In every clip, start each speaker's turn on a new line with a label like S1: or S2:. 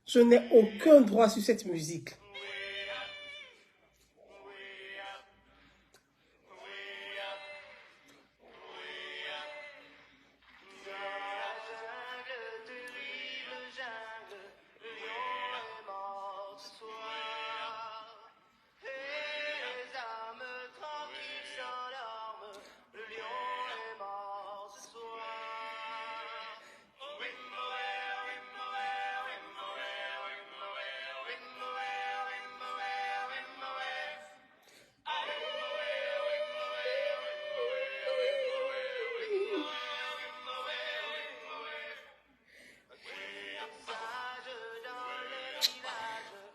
S1: Je n'ai aucun droit sur cette musique.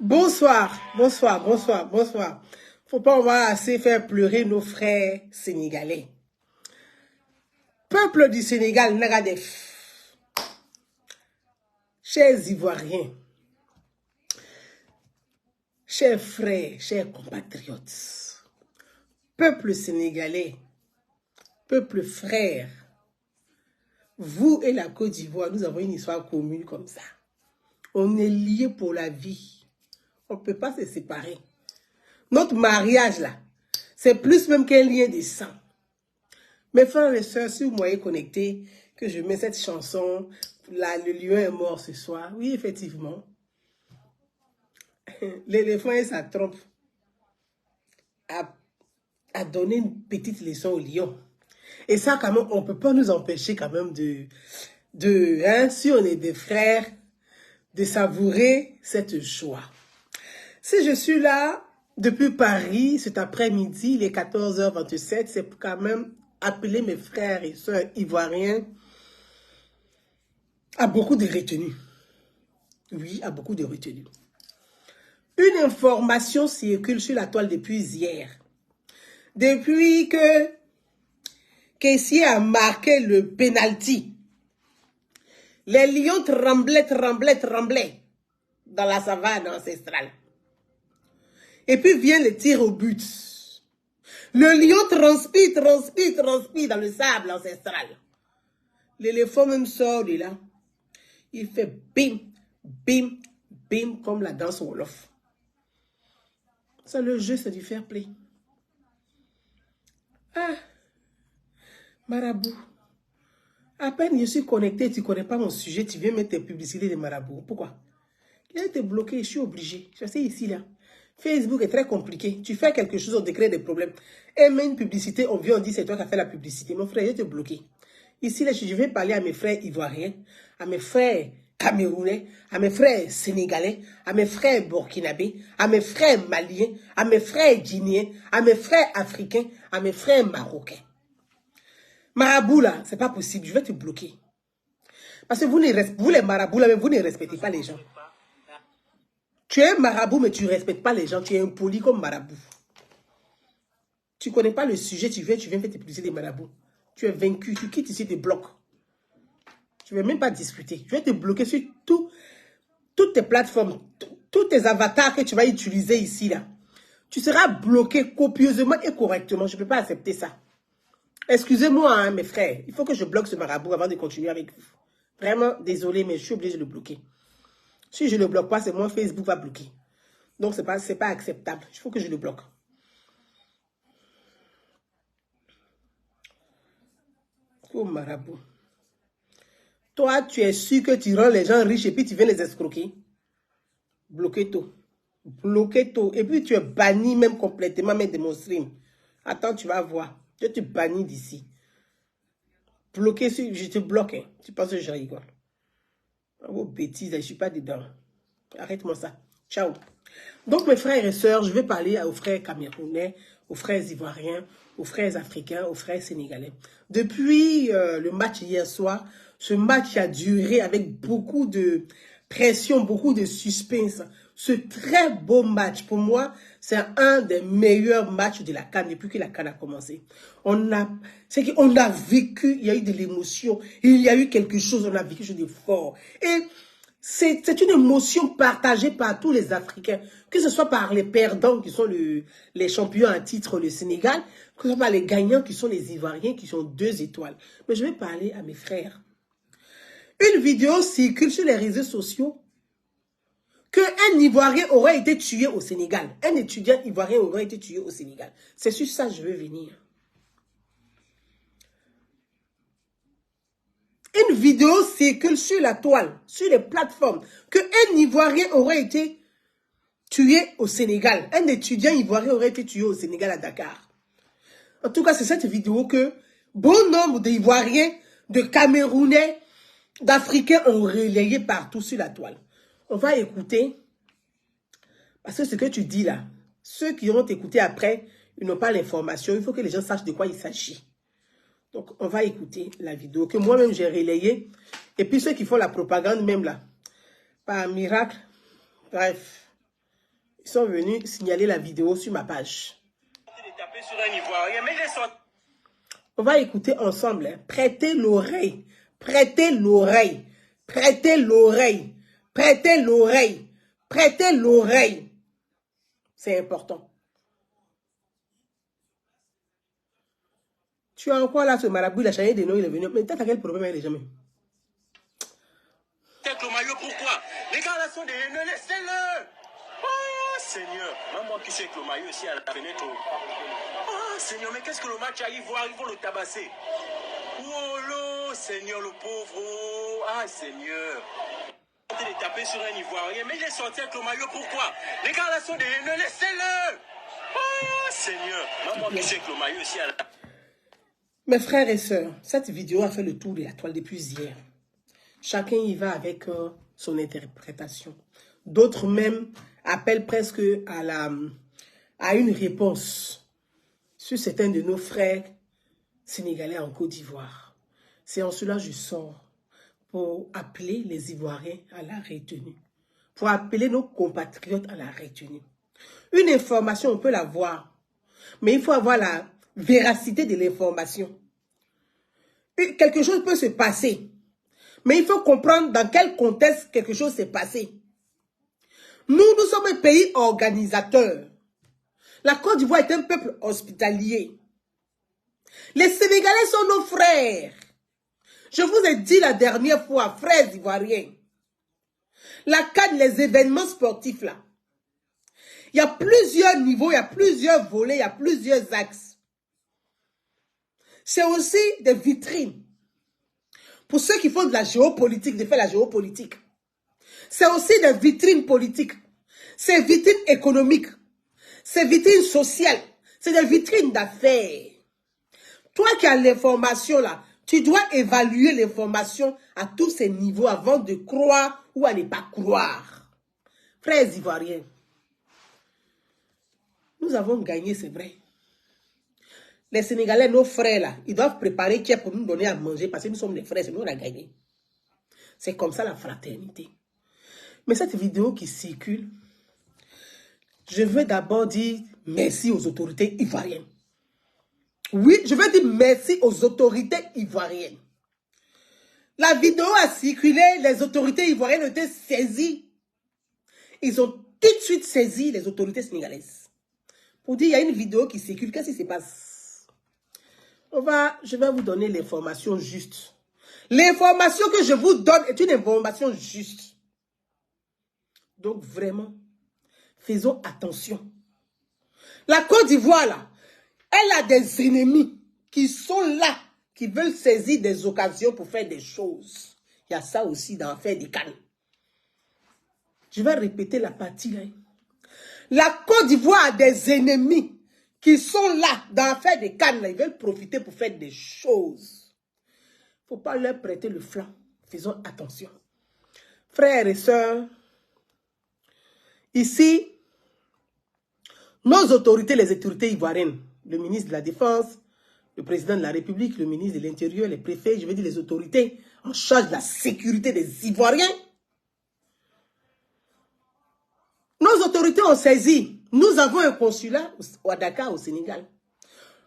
S1: Bonsoir, bonsoir, bonsoir, bonsoir. Faut pas, on va assez faire pleurer nos frères sénégalais. Peuple du Sénégal, Nagadef. Chers Ivoiriens, chers frères, chers compatriotes, peuple sénégalais, peuple frère, vous et la Côte d'Ivoire, nous avons une histoire commune comme ça. On est liés pour la vie. On ne peut pas se séparer. Notre mariage, là, c'est plus même qu'un lien de sang. Mes frères et sœurs, si vous m'avez connecté, que je mets cette chanson, là, le lion est mort ce soir. Oui, effectivement. L'éléphant et sa trompe a donné une petite leçon au lion. Et ça, quand même, on ne peut pas nous empêcher quand même si on est des frères, de savourer cette joie. Si je suis là depuis Paris cet après-midi, il est 14h27, c'est pour quand même appeler mes frères et sœurs ivoiriens à beaucoup de retenue. Oui, à beaucoup de retenue. Une information circule sur la toile depuis hier. Depuis que Kessié a marqué le penalty, les lions tremblaient dans la savane ancestrale. Et puis vient le tir au but. Le lion transpire dans le sable ancestral. L'éléphant même sort de là. Il fait bim, bim, bim, comme la danse Wolof. C'est le jeu, c'est du fair play. Ah, marabout. À peine je suis connecté, tu ne connais pas mon sujet, tu viens mettre tes publicités de marabout. Pourquoi? Il a été bloqué, je suis obligé. Je suis ici, là. Facebook est très compliqué. Tu fais quelque chose, on te crée des problèmes. Et même une publicité, on vient, on dit c'est toi qui as fait la publicité. Mon frère, je te bloqué. Ici, là, je vais parler à mes frères ivoiriens, à mes frères camerounais, à mes frères sénégalais, à mes frères burkinabés, à mes frères maliens, à mes frères guinéens, à mes frères africains, à mes frères marocains. Marabout, là, c'est pas possible. Je vais te bloquer. Parce que vous les marabouts, là, mais vous ne respectez pas les gens. Tu es un marabout, mais tu ne respectes pas les gens. Tu es impoli comme marabout. Tu ne connais pas le sujet, tu viens faire tes publicités des marabouts. Tu es vaincu, tu quittes ici, tu bloques. Je ne vais même pas discuter. Je vais te bloquer sur toutes tes plateformes, tous tes avatars que tu vas utiliser ici, là. Tu seras bloqué copieusement et correctement. Je ne peux pas accepter ça. Excusez-moi, hein, mes frères. Il faut que je bloque ce marabout avant de continuer avec vous. Vraiment, désolé, mais je suis obligé de le bloquer. Si je ne le bloque pas, c'est moi, Facebook va bloquer. Donc, ce n'est pas acceptable. Il faut que je le bloque. Oh, marabout. Toi, tu es sûr que tu rends les gens riches et puis tu viens les escroquer. Bloquez tout. Bloquez tout. Et puis, tu es banni même complètement même de mon stream. Attends, tu vas voir. Je te bannis d'ici. Bloqué, je te bloque. Hein. Tu penses que je rigole. Oh, bêtises, je ne suis pas dedans. Arrête-moi ça. Ciao. Donc, mes frères et sœurs, je vais parler aux frères camerounais, aux frères ivoiriens, aux frères africains, aux frères sénégalais. Depuis le match hier soir, ce match a duré avec beaucoup de pression, beaucoup de suspense. Ce très beau match, pour moi, c'est un des meilleurs matchs de la CAN depuis que la CAN a commencé. C'est qu'on a vécu, il y a eu de l'émotion, il y a eu quelque chose, on a vécu quelque chose de fort. Et c'est une émotion partagée par tous les Africains, que ce soit par les perdants qui sont les champions à titre, le Sénégal, que ce soit par les gagnants qui sont les Ivoiriens, qui sont 2 étoiles. Mais je vais parler à mes frères. Une vidéo circule sur les réseaux sociaux qu'un Ivoirien aurait été tué au Sénégal. Un étudiant ivoirien aurait été tué au Sénégal. C'est sur ça que je veux venir. Une vidéo circule sur la toile, sur les plateformes, qu'un Ivoirien aurait été tué au Sénégal. Un étudiant ivoirien aurait été tué au Sénégal à Dakar. En tout cas, c'est cette vidéo que bon nombre d'Ivoiriens, de Camerounais, d'Africains ont relayé partout sur la toile. On va écouter, parce que ce que tu dis là, ceux qui ont écouté après, ils n'ont pas l'information. Il faut que les gens sachent de quoi il s'agit. Donc, on va écouter la vidéo que moi-même j'ai relayée. Et puis ceux qui font la propagande même là, par miracle, bref, ils sont venus signaler la vidéo sur ma page. On va écouter ensemble. Hein. Prêtez l'oreille. Prêtez l'oreille. Prêtez l'oreille. Prêtez l'oreille. Prêtez l'oreille. C'est important. Tu as encore là ce marabout, il a changé de nom, il est venu. Mais t'as quel problème avec les gens?
S2: Pourquoi? Les gars là sont des haineux, laissez-le! Oh Seigneur! Même moi qui suis avec le maillot aussi à la fenêtre. Oh Seigneur, mais qu'est-ce que le match a voir? Ils vont le tabasser. Oh là, Seigneur, le pauvre. Oh, ah Seigneur. Il est tapé sur un Ivoirien, mais il est sorti avec le maillot, pourquoi? Les gars là sont des haineux, laissez-le! Oh Seigneur! Même moi qui suis avec le maillot aussi à la...
S1: Mes frères et sœurs, cette vidéo a fait le tour de la toile depuis hier. Chacun y va avec son interprétation. D'autres même appellent presque à une réponse sur certains de nos frères sénégalais en Côte d'Ivoire. C'est en cela que je sors pour appeler les Ivoiriens à la retenue. Pour appeler nos compatriotes à la retenue. Une information, on peut la voir. Mais il faut avoir la véracité de l'information. Quelque chose peut se passer. Mais il faut comprendre dans quel contexte quelque chose s'est passé. Nous sommes un pays organisateur. La Côte d'Ivoire est un peuple hospitalier. Les Sénégalais sont nos frères. Je vous ai dit la dernière fois, frères ivoiriens. La CAN, les événements sportifs là. Il y a plusieurs niveaux, il y a plusieurs volets, il y a plusieurs axes. C'est aussi des vitrines. Pour ceux qui font de la géopolitique, de faire la géopolitique. C'est aussi des vitrines politiques. C'est vitrines économiques. C'est vitrines sociales. C'est des vitrines d'affaires. Toi qui as l'information là, tu dois évaluer l'information à tous ces niveaux avant de croire ou à ne pas croire. Frères ivoiriens, nous avons gagné, c'est vrai. Les Sénégalais, nos frères là, ils doivent préparer qui est pour nous donner à manger parce que nous sommes des frères, c'est nous on a gagné. C'est comme ça la fraternité. Mais cette vidéo qui circule, je veux d'abord dire merci aux autorités ivoiriennes. Oui, je veux dire merci aux autorités ivoiriennes. La vidéo a circulé, les autorités ivoiriennes ont été saisies. Ils ont tout de suite saisi les autorités sénégalaises. Pour dire, il y a une vidéo qui circule, qu'est-ce qui se passe? Je vais vous donner l'information juste. L'information que je vous donne est une information juste. Donc vraiment, faisons attention. La Côte d'Ivoire, là, elle a des ennemis qui sont là, qui veulent saisir des occasions pour faire des choses. Il y a ça aussi dans l'affaire des cannes. Je vais répéter la partie là. La Côte d'Ivoire a des ennemis qui sont là dans l'affaire des cannes. Ils veulent profiter pour faire des choses. Il ne faut pas leur prêter le flanc. Faisons attention. Frères et sœurs, ici, nos autorités, les autorités ivoiriennes, le ministre de la Défense, le président de la République, le ministre de l'Intérieur, les préfets, je veux dire les autorités en charge de la sécurité des Ivoiriens. Nos autorités ont saisi. Nous avons un consulat à Dakar, au Sénégal.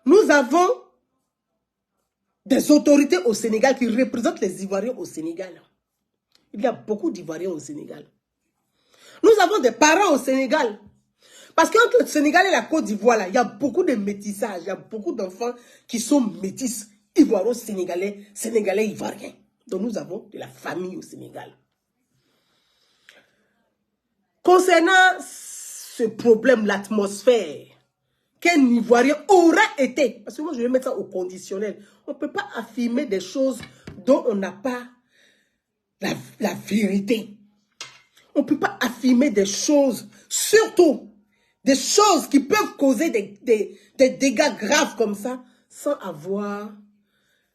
S1: Nous avons des autorités au Sénégal qui représentent les Ivoiriens au Sénégal. Il y a beaucoup d'Ivoiriens au Sénégal. Nous avons des parents au Sénégal. Parce qu'entre le Sénégal et la Côte d'Ivoire, il y a beaucoup de métissage. Il y a beaucoup d'enfants qui sont métis, ivoiro-sénégalais, sénégalais-ivoiriens. Donc nous avons de la famille au Sénégal. Concernant ce problème, l'atmosphère, qu'un Ivoirien aurait été, parce que moi je vais mettre ça au conditionnel, on ne peut pas affirmer des choses dont on n'a pas la vérité. On ne peut pas affirmer des choses, surtout des choses qui peuvent causer des dégâts graves comme ça, sans avoir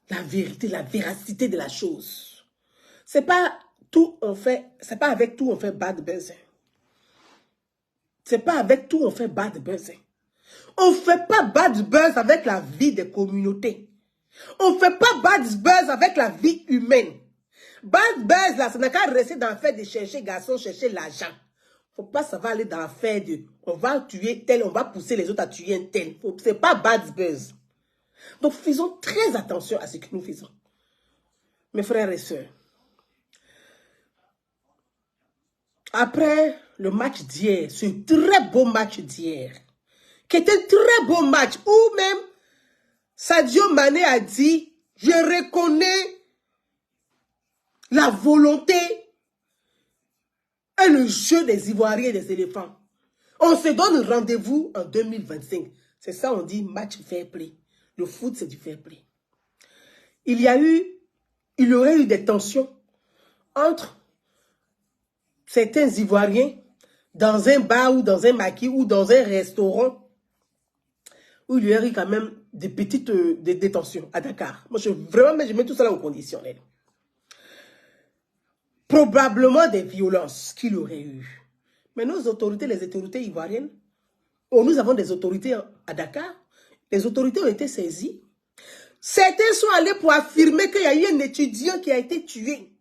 S1: la vérité, la véracité de la chose. C'est pas tout on fait, c'est pas avec tout on fait bad buzz. C'est pas avec tout on fait bad buzz. On ne fait pas bad buzz avec la vie des communautés. On ne fait pas bad buzz avec la vie humaine. Bad buzz, là, ça n'a qu'à rester dans l'affaire de chercher garçon, chercher l'argent. Faut pas, ça va aller dans l'affaire de on va tuer tel, on va pousser les autres à tuer un tel. C'est pas bad buzz. Donc, faisons très attention à ce que nous faisons. Mes frères et sœurs. Après le match d'hier, ce très beau match d'hier, qui était un très beau match, où même Sadio Mané a dit, je reconnais la volonté et le jeu des Ivoiriens et des éléphants. On se donne rendez-vous en 2025. C'est ça, on dit match fair play. Le foot, c'est du fair play. Il y aurait eu des tensions entre certains Ivoiriens dans un bar ou dans un maquis ou dans un restaurant où il y aurait eu quand même des petites détentions à Dakar. Moi, je mets tout ça au conditionnel. Probablement des violences qu'il aurait eu. Mais nos autorités, les autorités ivoiriennes, nous avons des autorités à Dakar, les autorités ont été saisies. Certains sont allés pour affirmer qu'il y a eu un étudiant qui a été tué.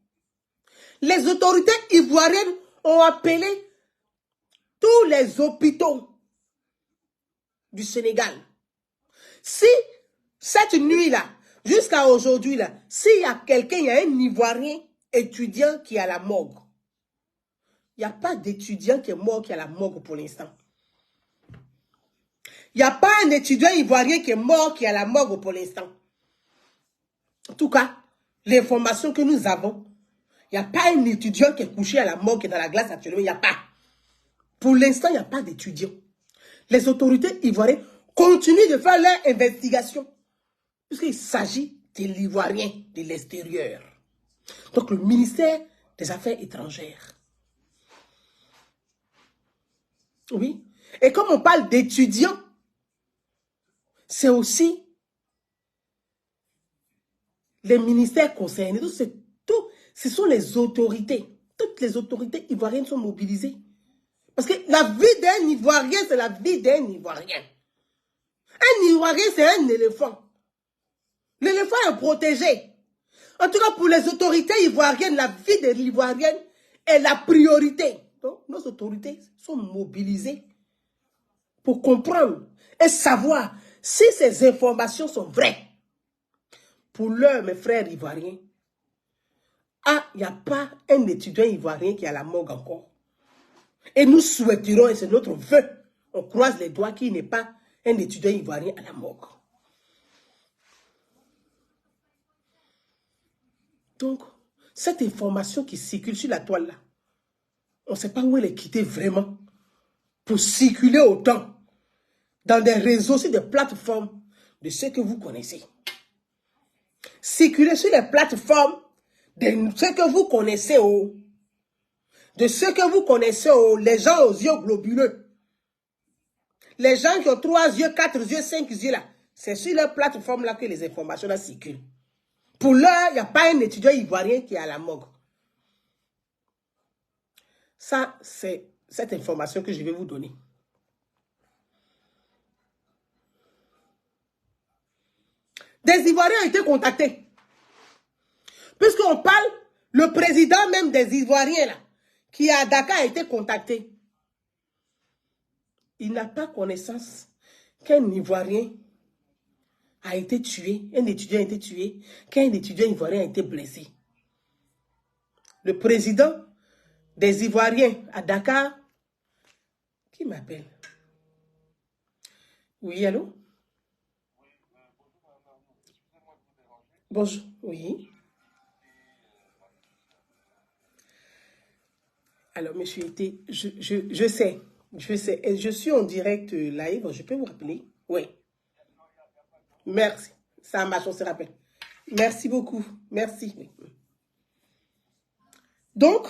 S1: Les autorités ivoiriennes ont appelé tous les hôpitaux du Sénégal. Si cette nuit-là, jusqu'à aujourd'hui, là, s'il y a quelqu'un, il y a un Ivoirien étudiant qui est à la morgue. Il n'y a pas d'étudiant qui est mort qui est à la morgue pour l'instant. Il n'y a pas un étudiant ivoirien qui est mort qui est à la morgue pour l'instant. En tout cas, l'information que nous avons, il n'y a pas un étudiant qui est couché à la morgue qui est dans la glace actuellement. Il n'y a pas. Pour l'instant, il n'y a pas d'étudiant. Les autorités ivoiriennes continuent de faire leur investigation. Puisqu'il s'agit de l'Ivoirien de l'extérieur. Donc, le ministère des Affaires étrangères. Oui. Et comme on parle d'étudiants, c'est aussi les ministères concernés. Donc, ce sont les autorités. Toutes les autorités ivoiriennes sont mobilisées. Parce que la vie d'un Ivoirien, c'est la vie d'un Ivoirien. Un Ivoirien, c'est un éléphant. L'éléphant est protégé. En tout cas, pour les autorités ivoiriennes, la vie de l'Ivoirienne est la priorité. Donc, nos autorités sont mobilisées pour comprendre et savoir si ces informations sont vraies. Pour l'heure, mes frères ivoiriens, il n'y a pas un étudiant ivoirien qui est à la morgue encore. Et nous souhaiтерons, et c'est notre vœu, on croise les doigts qu'il n'est pas un étudiant ivoirien à la morgue. Donc, cette information qui circule sur la toile là, on ne sait pas où elle est quittée vraiment pour circuler autant dans des réseaux, sur des plateformes de ceux que vous connaissez. Circuler sur les plateformes de ceux que vous connaissez, de ceux que vous connaissez, les gens aux yeux globuleux. Les gens qui ont 3 yeux, 4 yeux, 5 yeux là, c'est sur leur plateforme là que les informations là circulent. Pour l'heure, il n'y a pas un étudiant ivoirien qui est à la morgue. Ça, c'est cette information que je vais vous donner. Des Ivoiriens ont été contactés. Puisqu'on parle, le président même des Ivoiriens, là, qui est à Dakar, a été contacté. Il n'a pas connaissance qu'un Ivoirien a été tué, un étudiant a été tué, qu'un étudiant ivoirien a été blessé. Le président des Ivoiriens à Dakar, qui m'appelle? Oui, allô? Bonjour, oui. Alors, monsieur était, je sais, et je suis en direct live, je peux vous rappeler? Oui. Merci. Ça marche, on se rappelle. Merci beaucoup. Merci. Donc,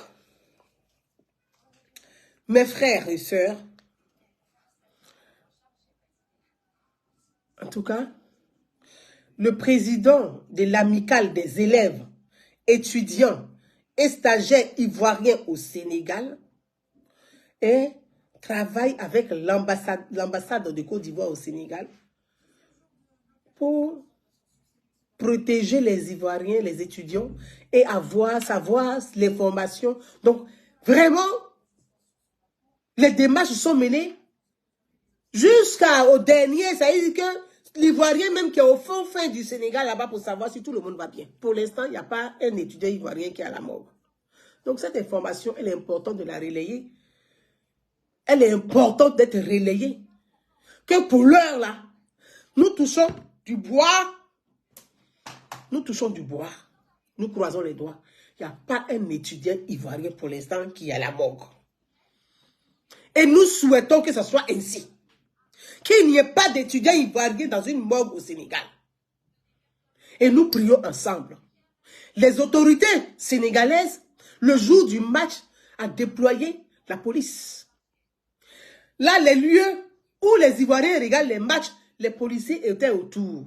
S1: mes frères et sœurs, en tout cas, le président de l'amicale des élèves, étudiants et stagiaires ivoiriens au Sénégal travaille avec l'ambassade de Côte d'Ivoire au Sénégal pour protéger les Ivoiriens, les étudiants et savoir les formations. Donc, vraiment, les démarches sont menées jusqu'au dernier. Ça veut dire que l'Ivoirien même qui est au fin du Sénégal là-bas pour savoir si tout le monde va bien. Pour l'instant, il n'y a pas un étudiant ivoirien qui est à la mort. Donc, cette information, elle est importante de la relayer. Elle est importante d'être relayée. Que pour l'heure là, nous touchons du bois. Nous touchons du bois. Nous croisons les doigts. Il n'y a pas un étudiant ivoirien pour l'instant qui est à la morgue. Et nous souhaitons que ce soit ainsi. Qu'il n'y ait pas d'étudiants ivoiriens dans une morgue au Sénégal. Et nous prions ensemble. Les autorités sénégalaises, le jour du match, ont déployé la police. Là, les lieux où les Ivoiriens regardent les matchs, les policiers étaient autour.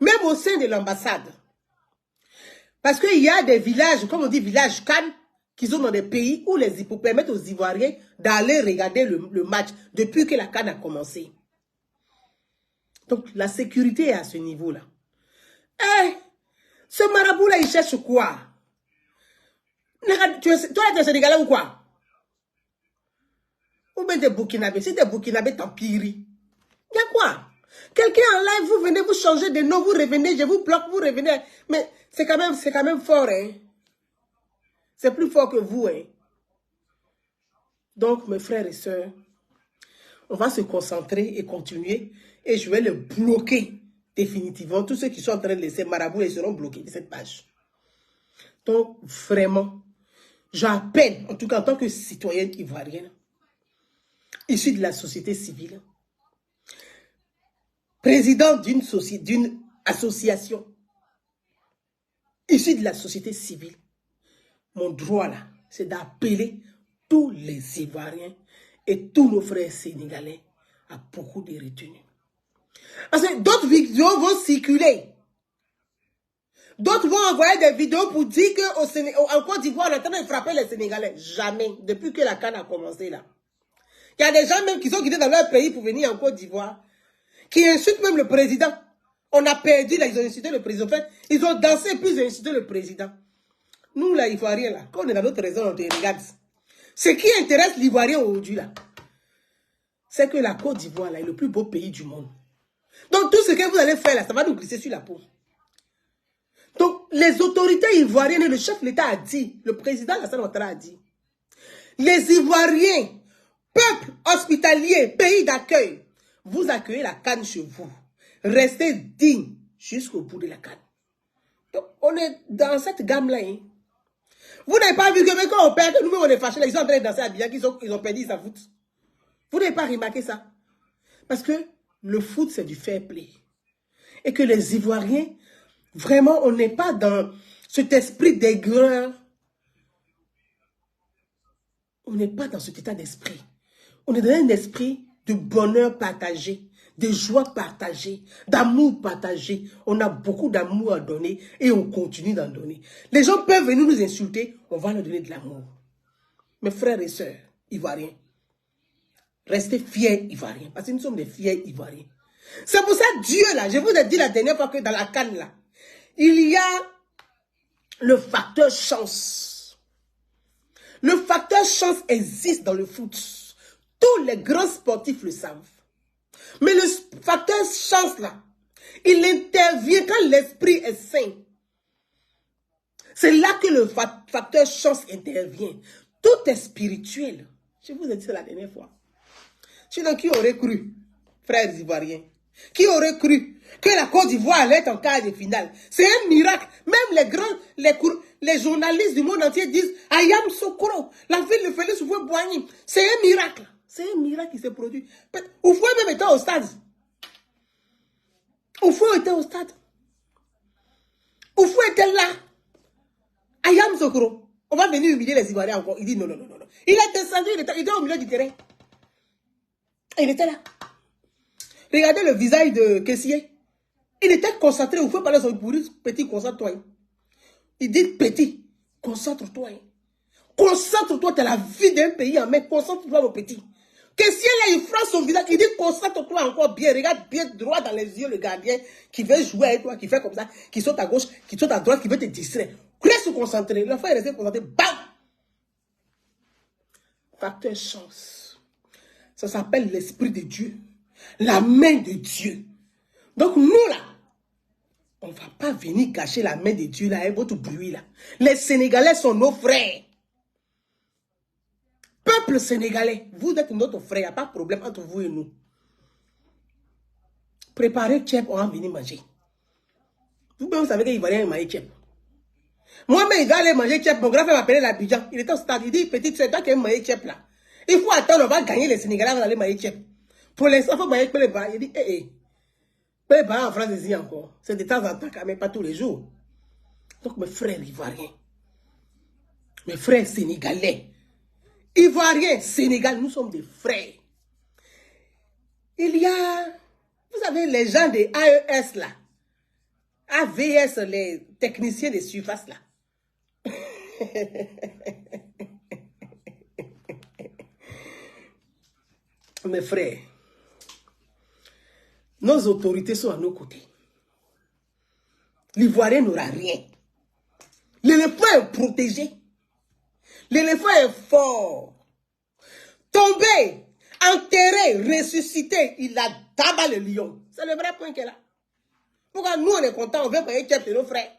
S1: Même au sein de l'ambassade. Parce qu'il y a des villages, comme on dit villages Cannes, qui sont dans des pays où les permettent aux Ivoiriens d'aller regarder le match depuis que la Cannes a commencé. Donc, la sécurité est à ce niveau-là. Eh, ce marabout-là, il cherche quoi? Toi, tu es Sénégalais ou quoi? Ou bien des Burkinabés? Si t'es Burkinabé, tant pis. Il y a quoi? Quelqu'un en live, vous venez, vous changez de nom, vous revenez, je vous bloque, vous revenez. Mais c'est quand même fort, hein. C'est plus fort que vous, hein. Donc, mes frères et sœurs, on va se concentrer et continuer. Et je vais le bloquer définitivement. Tous ceux qui sont en train de laisser marabout, ils seront bloqués de cette page. Donc, vraiment, j'appelle, en tout cas en tant que citoyenne ivoirienne, issue de la société civile, président d'une association, issue de la société civile, mon droit là, c'est d'appeler tous les Ivoiriens et tous nos frères sénégalais à beaucoup de retenues. Parce que d'autres vidéos vont circuler. D'autres vont envoyer des vidéos pour dire qu'en Côte d'Ivoire, on est en train de frapper les Sénégalais. Jamais. Depuis que la Cannes a commencé là. Il y a des gens même qui sont quittés dans leur pays pour venir en Côte d'Ivoire, qui insultent même le président. On a perdu là, ils ont insulté le président. En fait, ils ont dansé puis ils ont insulté le président. Nous, là, Ivoiriens, là, quand on est dans notre raison, on te regarde. Ce qui intéresse l'Ivoirien aujourd'hui, là, c'est que la Côte d'Ivoire, là, est le plus beau pays du monde. Donc, tout ce que vous allez faire, là, ça va nous glisser sur la peau. Donc, les autorités ivoiriennes, le chef de l'État a dit, le président Alassane Ouattara a dit, les Ivoiriens, peuple hospitalier, pays d'accueil, vous accueillez la Cannes chez vous. Restez digne jusqu'au bout de la Cannes. Donc, on est dans cette gamme-là. Hein. Vous n'avez pas vu que même quand on perd, que nous-mêmes on est fâchés, là, ils sont en train de danser à bien, ils ont perdu, ils s'en foutent. Vous n'avez pas remarqué ça? Parce que le foot, c'est du fair play. Et que les Ivoiriens, vraiment, on n'est pas dans cet esprit d'aigreur. On n'est pas dans cet état d'esprit. On est dans un esprit de bonheur partagé, de joie partagée, d'amour partagé. On a beaucoup d'amour à donner et on continue d'en donner. Les gens peuvent venir nous insulter, on va leur donner de l'amour. Mes frères et sœurs ivoiriens, restez fiers ivoiriens, parce que nous sommes des fiers ivoiriens. C'est pour ça Dieu là, je vous ai dit la dernière fois que dans la Cannes là, il y a le facteur chance. Le facteur chance existe dans le foot. Tous les grands sportifs le savent. Mais le facteur chance là, il intervient quand l'esprit est sain. C'est là que le facteur chance intervient. Tout est spirituel. Je vous ai dit ça la dernière fois. Sinon, qui aurait cru, frères ivoiriens, qui aurait cru que la Côte d'Ivoire allait être en quart de finale? C'est un miracle. Même les journalistes du monde entier disent Ayam Sokoro, la ville de Félix Houphouët-Boigny. C'est un miracle. C'est un miracle qui s'est produit. Houphouët même était au stade. Houphouët était au stade. Houphouët était là. Ayam Sokoro. On va venir humilier les Ivoiriens encore. Il dit non, non, non, non. Il a descendu, il était au milieu du terrain. Il était là. Regardez le visage de caissier. Il était concentré. Vous pouvez parler de son bourrus. Petit, concentre-toi. Il dit petit, concentre-toi. Concentre-toi, tu as la vie d'un pays en main. Concentre-toi, mon petit. Caissier là, il frappe son visage. Il dit concentre-toi encore bien. Regarde bien droit dans les yeux le gardien qui veut jouer avec toi, qui fait comme ça, qui saute à gauche, qui saute à droite, qui veut te distraire. Reste concentré. L'enfant est resté concentré. Bam! Facteur chance. Ça s'appelle l'esprit de Dieu. La main de Dieu. Donc nous là, on ne va pas venir cacher la main de Dieu là avec votre bruit là. Les Sénégalais sont nos frères. Peuple sénégalais, vous êtes notre frère, il n'y a pas de problème entre vous et nous. Préparez Tchèp, on va venir manger. Vous savez qu'il va rien manger Tchèp. Moi-même, il va aller manger Tchèp. Mon grand frère m'appelait l'Abidjan. Il était au stade. Il dit, petit, c'est toi qui aimes manger Tchèp là. Il faut attendre, on va gagner les Sénégalais, on va aller manger Tchèp. Pour l'instant, il faut manger les bras. Il dit, les bras en France, ici encore. C'est de temps en temps, quand même, pas tous les jours. Donc, mes frères ivoiriens, mes frères sénégalais, Ivoiriens, Sénégal, nous sommes des frères. Il y a, vous savez, les gens des AES là, AVS, les techniciens de surface là. Mes frères, nos autorités sont à nos côtés. L'Ivoirien n'aura rien. L'éléphant est protégé. L'éléphant est fort. Tombé, enterré, ressuscité, il a tabac le lion. C'est le vrai point qu'elle a. Pourquoi nous on est contents, on veut payer Tchèp de nos frères.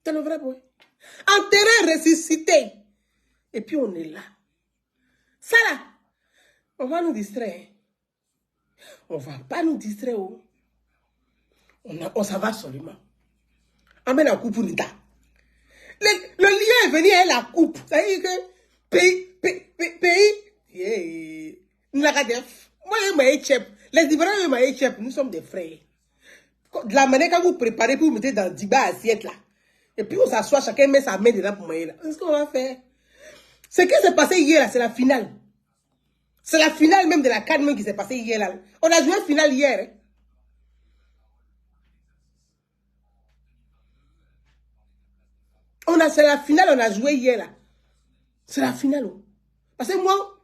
S1: C'est le vrai point. Enterré, ressuscité. Et puis on est là. Ça là, on va nous distraire. On ne va pas nous distraire. On s'en va absolument. Amène la coupe pour l'État. Le lien est venu avec la coupe. Ça veut dire que pays, moi, les Ivoiriens, nous sommes des frères. De la manière que vous préparez pour vous mettre dans 10 bas assiette là. Et puis on s'assoit, chacun met sa main dedans pour manger là. C'est ce qu'on va faire. Ce qui s'est passé hier là, c'est la finale. C'est la finale même de la CAN qui s'est passée hier là. On a joué la finale hier. Hein. C'est la finale, on a joué hier là. C'est la finale. Parce que moi,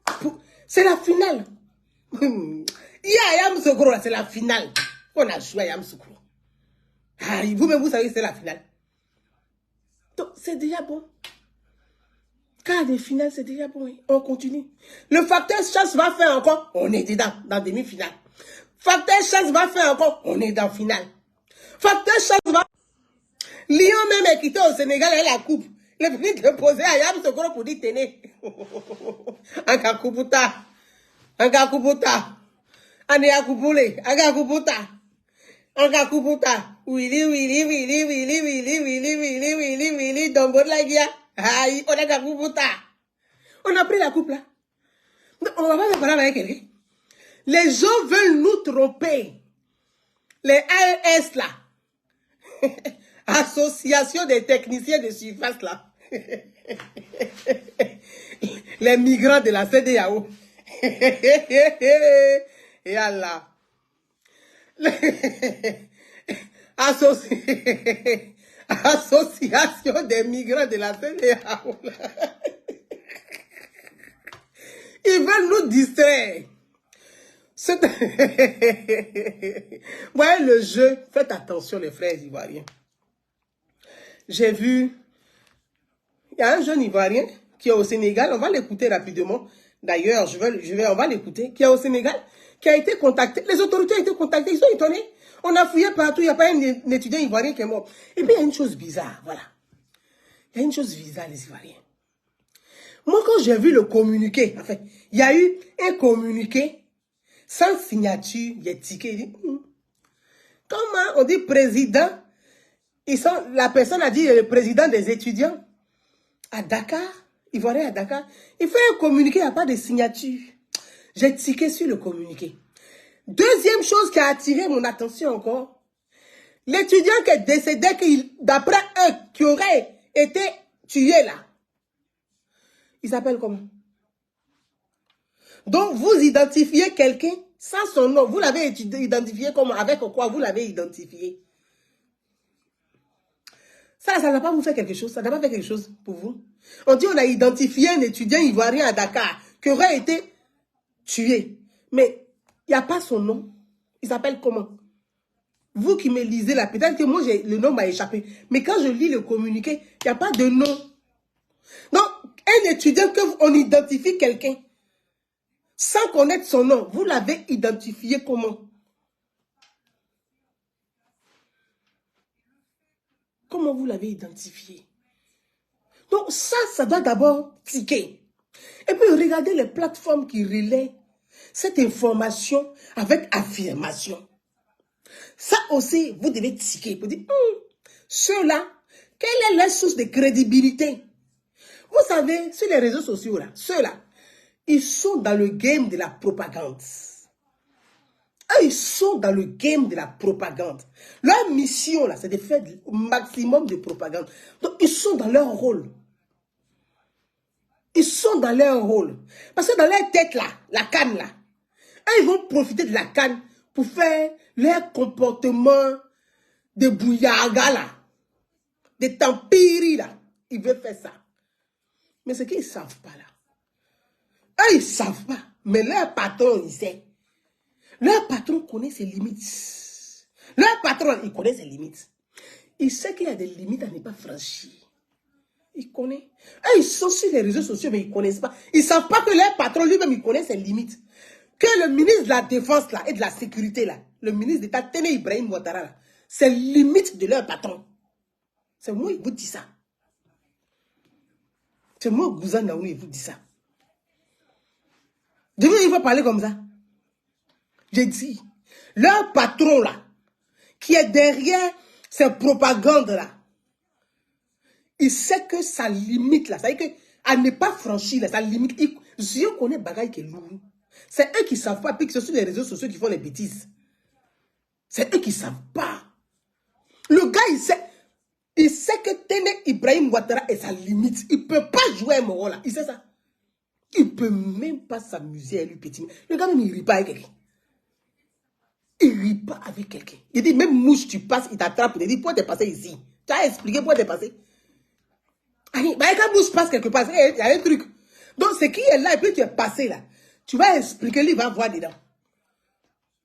S1: c'est la finale. Hier, Ayam Sokoro, c'est la finale. On a joué à Ayam Sokoro. Vous-même, vous savez que c'est la finale. Donc, c'est déjà bon. Quart de finale, c'est déjà bon. Hein. On continue. Le facteur chance va faire encore. On est dedans, dans demi-finale. Facteur chance va faire encore. On est dans finale. Facteur chance va... Lyon même est quitté au Sénégal avec la coupe. Il est venu déposer à Ayam Sokoro pour dire tenez. Ankakubuta. Ankakubuta. Aneyakubule. Ankakubuta. Ankakubuta. Willy, Willy, Willy, Willy, Willy, Willy, Willy, Willy, Willy, Domboulagia. Aïe, on a Ankakubuta. On a pris la coupe là. On va pas parler avec quelqu'un. Les gens veulent nous tromper. Les AES là. Association des techniciens de surface là. Les migrants de la CEDEAO. Et Allah. Association des migrants de la CEDEAO. Ils veulent nous distraire. Voyez le jeu. Faites attention les frères ivoiriens. J'ai vu, il y a un jeune Ivoirien qui est au Sénégal, on va l'écouter rapidement. D'ailleurs, on va l'écouter, qui est au Sénégal, qui a été contacté. Les autorités ont été contactées, ils sont étonnés. On a fouillé partout, il n'y a pas un étudiant Ivoirien qui est mort. Et puis, il y a une chose bizarre, voilà. Il y a une chose bizarre, les Ivoiriens. Moi, quand j'ai vu le communiqué, en fait, il y a eu un communiqué sans signature, il y a ticket. Comment on dit président La personne a dit, le président des étudiants à Dakar, Ivoirien à Dakar, il fait un communiqué, il n'y a pas de signature. J'ai tiqué sur le communiqué. Deuxième chose qui a attiré mon attention encore, l'étudiant qui est décédé, d'après eux, qui aurait été tué là, il s'appelle comment? Donc, vous identifiez quelqu'un sans son nom. Vous l'avez identifié comment? Avec quoi vous l'avez identifié? Ça ne va pas vous faire quelque chose. Ça n'a pas fait quelque chose pour vous. On dit on a identifié un étudiant ivoirien à Dakar qui aurait été tué. Mais il n'y a pas son nom. Il s'appelle comment? Vous qui me lisez là, peut-être que moi, le nom m'a échappé. Mais quand je lis le communiqué, il n'y a pas de nom. Donc, un étudiant qu'on identifie quelqu'un sans connaître son nom, vous l'avez identifié comment? Comment vous l'avez identifié? Donc ça doit d'abord tiquer. Et puis regardez les plateformes qui relaient cette information avec affirmation. Ça aussi, vous devez tiquer pour dire, ceux-là, quelle est la source de crédibilité? Vous savez, sur les réseaux sociaux, là, ceux-là, ils sont dans le game de la propagande. Eux, ils sont dans le game de la propagande. Leur mission, là, c'est de faire le maximum de propagande. Donc, ils sont dans leur rôle. Ils sont dans leur rôle. Parce que dans leur tête, là, la canne, là, eux, ils vont profiter de la canne pour faire leur comportement de bouillaga, là, de tempiri, là. Ils veulent faire ça. Mais ce qu'ils ne savent pas, là, eux, ils ne savent pas. Mais leur patron, il sait. Leur patron connaît ses limites. Leur patron, il connaît ses limites. Il sait qu'il y a des limites à ne pas franchir. Il connaît. Et ils sont sur les réseaux sociaux, mais ils ne connaissent pas. Ils ne savent pas que leur patron lui-même, il connaît ses limites. Que le ministre de la Défense là, et de la Sécurité, là, le ministre d'État, Téné Ibrahim Ouattara, là, c'est les limites de leur patron. C'est moi qui vous dis ça. C'est moi, Gouzan Naouni, qui vous dis ça. Je veux, il faut parler comme ça. J'ai dit, leur patron là, qui est derrière ces propagandes-là, il sait que sa limite là, ça veut dire qu'à ne pas franchir là, sa limite, je connais bagaille qui est lourd. C'est eux qui ne savent pas, puis que ce sont les réseaux sociaux qui font les bêtises. C'est eux qui ne savent pas. Le gars, il sait que Téné Ibrahim Ouattara est sa limite. Il ne peut pas jouer un rôle là, il sait ça. Il ne peut même pas s'amuser à lui petit. Le gars même, il ne rit pas avec quelqu'un. Il ne rit pas avec quelqu'un. Il dit, même mouche, tu passes, il t'attrape, il dit, pourquoi t'es passé ici? Tu as expliqué pourquoi t'es passé. Allez, bah, quand mouche passe quelque part, il y a un truc. Donc, c'est qui est là, et puis tu es passé là. Tu vas expliquer, lui, il va voir dedans.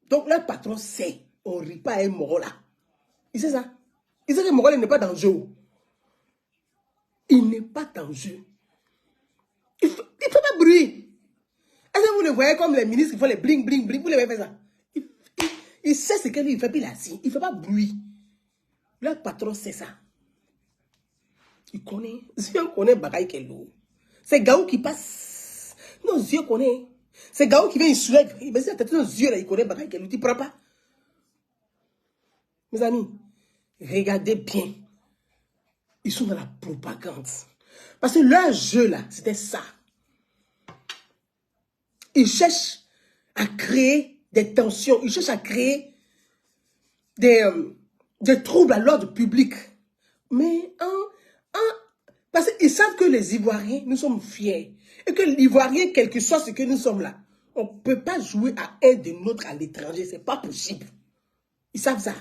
S1: Donc, leur patron sait, on ne rit pas à un moro là. Il sait ça. Il sait que le moro n'est pas dans le jeu. Il n'est pas dans le jeu. Il ne fait pas bruit. Est-ce que vous le voyez comme les ministres qui font les bling, bling, bling? Vous les voyez faire ça? Il sait ce que lui, il fait, puis il assis. Il ne fait pas bruit. Leur patron sait ça. Il connaît. Zion connaît bagaille qui est lourd. C'est Gaou qui passe. Non, Zion connaît. C'est Gaou qui vient, il soulève. Il me dit, t'as nos yeux là, il connaît bagaille qui est lourd. Tu ne prends pas. Mes amis, regardez bien. Ils sont dans la propagande. Parce que leur jeu là, c'était ça. Ils cherchent à créer des tensions, ils cherchent à créer des troubles à l'ordre public. Mais parce qu'ils savent que les Ivoiriens, nous sommes fiers. Et que l'Ivoirien, quel que soit ce que nous sommes là, on ne peut pas jouer à un de nôtres à l'étranger. Ce n'est pas possible. Ils savent ça.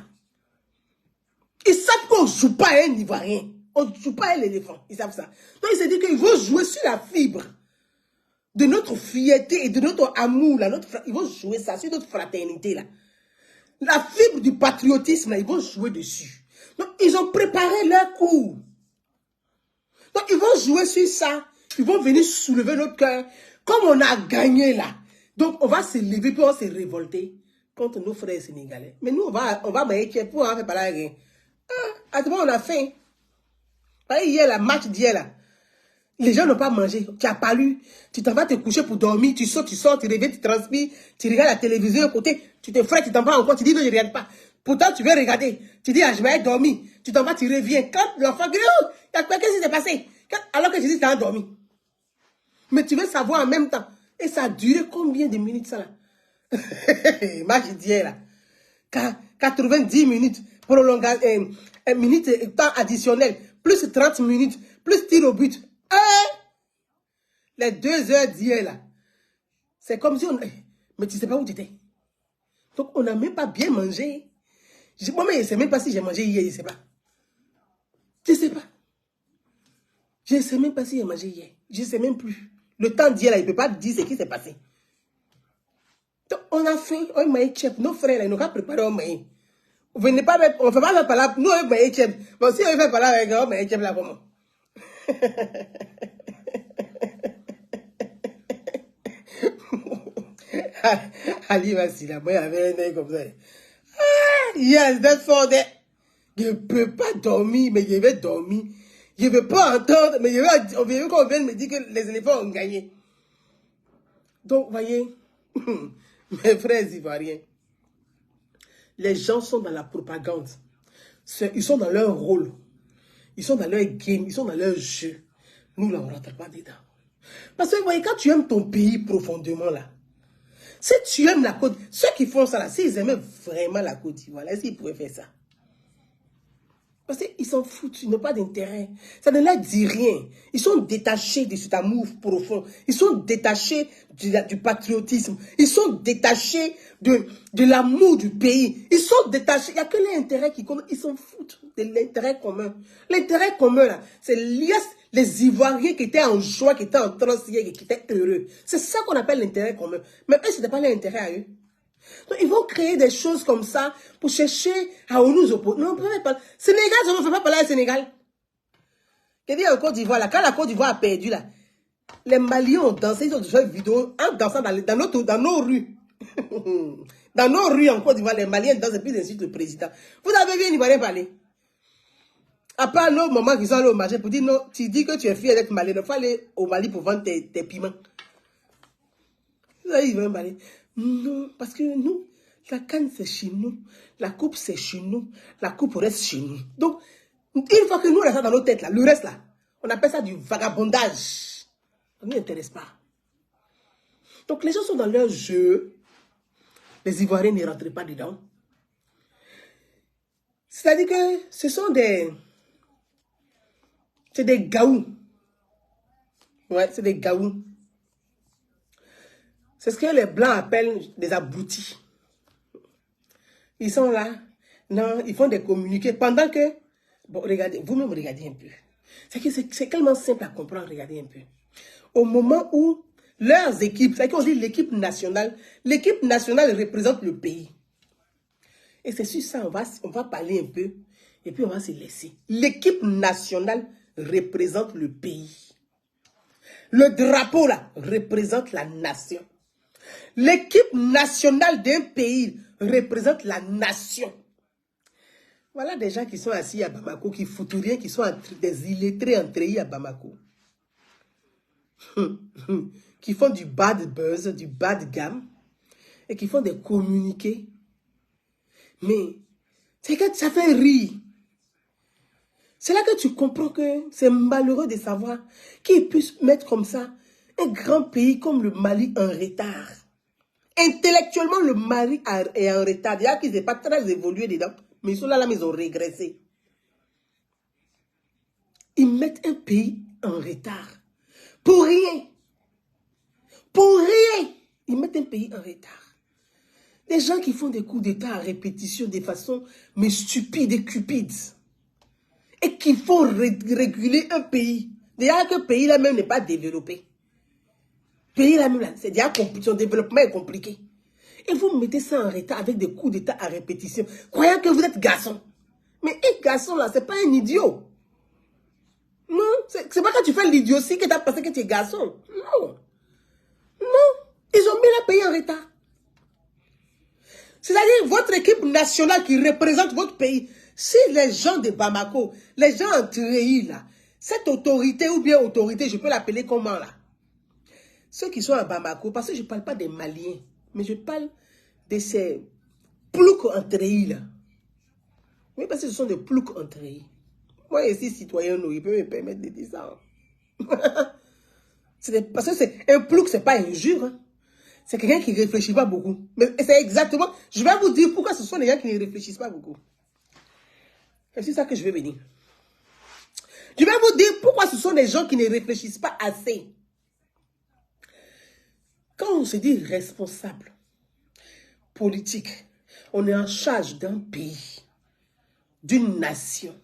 S1: Ils savent qu'on ne joue pas à un Ivoirien. On ne joue pas à l'éléphant. Ils savent ça. Donc ils se disent qu'ils vont jouer sur la fibre de notre fierté et de notre amour, là, ils vont jouer ça, sur notre fraternité, là. La fibre du patriotisme, là, ils vont jouer dessus. Donc, ils ont préparé leur coup. Donc, ils vont jouer sur ça. Ils vont venir soulever notre cœur. Comme on a gagné, là. Donc, on va se lever, puis on va se révolter contre nos frères sénégalais. Mais nous, on va maïquer pour faire parler à rien. À tout moment, on a faim. Hier, la match d'hier, là. Les gens n'ont pas mangé, tu n'as pas lu, tu t'en vas te coucher pour dormir, tu sors, tu réveilles, tu transpires, tu regardes la télévision à côté, tu te frais, tu t'en vas encore, tu dis non, je ne regarde pas. Pourtant, tu veux regarder, tu dis, ah, je vais dormir, Tu t'en vas, tu reviens. Quand l'enfant dit, oh, qu'est-ce qui s'est passé? Alors que Jésus t'a endormi. Mais tu veux savoir en même temps. Et ça a duré combien de minutes, ça, là? Match d'hier, là. 90 minutes. Prolongation, minutes, temps additionnel. Plus 30 minutes. Plus tir au but. Les 2 heures d'hier, là. C'est comme si on... Mais tu ne sais pas où tu étais. Donc, on n'a même pas bien mangé. Moi, mais je ne sais même pas si j'ai mangé hier, je ne sais pas. Je ne sais pas. Je ne sais même pas si j'ai mangé hier. Je ne sais même plus. Le temps d'hier, là, il ne peut pas dire ce qui s'est passé. Donc, on a fait un maïs chef. Nos frères, là, ils n'ont pas préparé un maïs. On ne fait pas faire par là. Nous, un maïs chef. Bon, si on fait par là avec un maïs chef, là, comment? Ali Vassila, moi, il y avait un œil comme ça. Yes, that's for that. Je ne peux pas dormir, mais je vais dormir. Je ne veux pas entendre, mais on veut qu'on vienne me dire que les éléphants ont gagné. Donc, voyez, mes frères ivoiriens, les gens sont dans la propagande. Ils sont dans leur rôle. Ils sont dans leur game. Ils sont dans leur jeu. Nous, là, on ne rentre pas dedans. Parce que, vous voyez, quand tu aimes ton pays profondément, là, si tu aimes la Côte, ceux qui font ça, là, s'ils aimaient vraiment la Côte d'Ivoire, est-ce qu'ils pourraient faire ça? Parce qu'ils s'en foutent, ils n'ont pas d'intérêt. Ça ne leur dit rien. Ils sont détachés de cet amour profond. Ils sont détachés du patriotisme. Ils sont détachés de l'amour du pays. Ils sont détachés. Il n'y a que l'intérêt qui compte. Ils s'en foutent de l'intérêt commun. L'intérêt commun, là, c'est les Ivoiriens qui étaient en joie, qui étaient en transe, qui étaient heureux. C'est ça qu'on appelle l'intérêt commun. Mais eux, ce n'était pas l'intérêt à eux. Donc, ils vont créer des choses comme ça pour chercher à nous opposer. Non, on ne peut pas. Sénégal, on ne fait pas parler au Sénégal. Je dis en Côte d'Ivoire, là, quand la Côte d'Ivoire a perdu, là, les Maliens ont dansé, ils ont fait une vidéo en dansant dans nos rues. Dans nos rues en Côte d'Ivoire, les Maliens dansent et puis ils insultent le président. Vous avez vu un Ivoirien parler? À part nos mamans qui sont allés au marché pour dire non, tu dis que tu es fier d'être malien, il faut aller au Mali pour vendre tes piments. Vous avez vu un parler? Non, parce que nous, la canne c'est chez nous, la coupe c'est chez nous, la coupe reste chez nous. Donc, une fois que nous on a ça dans nos têtes, là, le reste là, on appelle ça du vagabondage. Ça ne nous intéresse pas. Donc les gens sont dans leur jeu, les Ivoiriens ne rentrent pas dedans. C'est-à-dire que ce sont des gaous. Ouais, c'est des gaous. C'est ce que les Blancs appellent des abrutis. Ils sont là. Non, ils font des communiqués pendant que... Bon, regardez, vous-même regardez un peu. C'est que c'est tellement simple à comprendre, regardez un peu. Au moment où leurs équipes, c'est qu'on dit l'équipe nationale représente le pays. Et c'est sur ça, on va parler un peu, et puis on va se laisser. L'équipe nationale représente le pays. Le drapeau, là, représente la nation. L'équipe nationale d'un pays représente la nation. Voilà des gens qui sont assis à Bamako, qui foutent rien, qui sont des illettrés entrés à Bamako. Qui font du bad buzz, du bad gamme, et qui font des communiqués. Mais c'est que ça fait rire. C'est là que tu comprends que c'est malheureux de savoir qu'ils puissent mettre comme ça un grand pays comme le Mali en retard. Intellectuellement, le Mali est en retard. Il y a qu'ils n'ont pas très évolué dedans, mais ils sont là, mais ils ont régressé. Ils mettent un pays en retard. Pour rien. Pour rien. Ils mettent un pays en retard. Des gens qui font des coups d'état à répétition de façon mais stupide et cupide. Et qui font réguler un pays. Déjà que le pays là même n'est pas développé. Le pays là même, c'est déjà compliqué, son développement est compliqué. Et vous mettez ça en retard avec des coups d'état à répétition, croyant que vous êtes garçon. Mais un garçon là, c'est pas un idiot. Non, c'est pas quand tu fais l'idiotie que tu as pensé que tu es garçon. Non. Non. Ils ont mis le pays en retard. C'est-à-dire votre équipe nationale qui représente votre pays. Si les gens de Bamako, les gens en Treillis là, cette autorité ou bien autorité, je peux l'appeler comment là? Ceux qui sont à Bamako, parce que je ne parle pas des Maliens, mais je parle de ces ploucs en Treillis là. Oui, parce que ce sont des ploucs entrés. Moi, ici, citoyen, non, il peut me permettre de dire ça. Parce que c'est un plouc, c'est pas injure. Hein. C'est quelqu'un qui ne réfléchit pas beaucoup. Mais c'est exactement... Je vais vous dire pourquoi ce sont les gens qui ne réfléchissent pas beaucoup. C'est ça que je vais venir. Je vais vous dire pourquoi ce sont des gens qui ne réfléchissent pas assez. Quand on se dit responsable, politique, on est en charge d'un pays, d'une nation,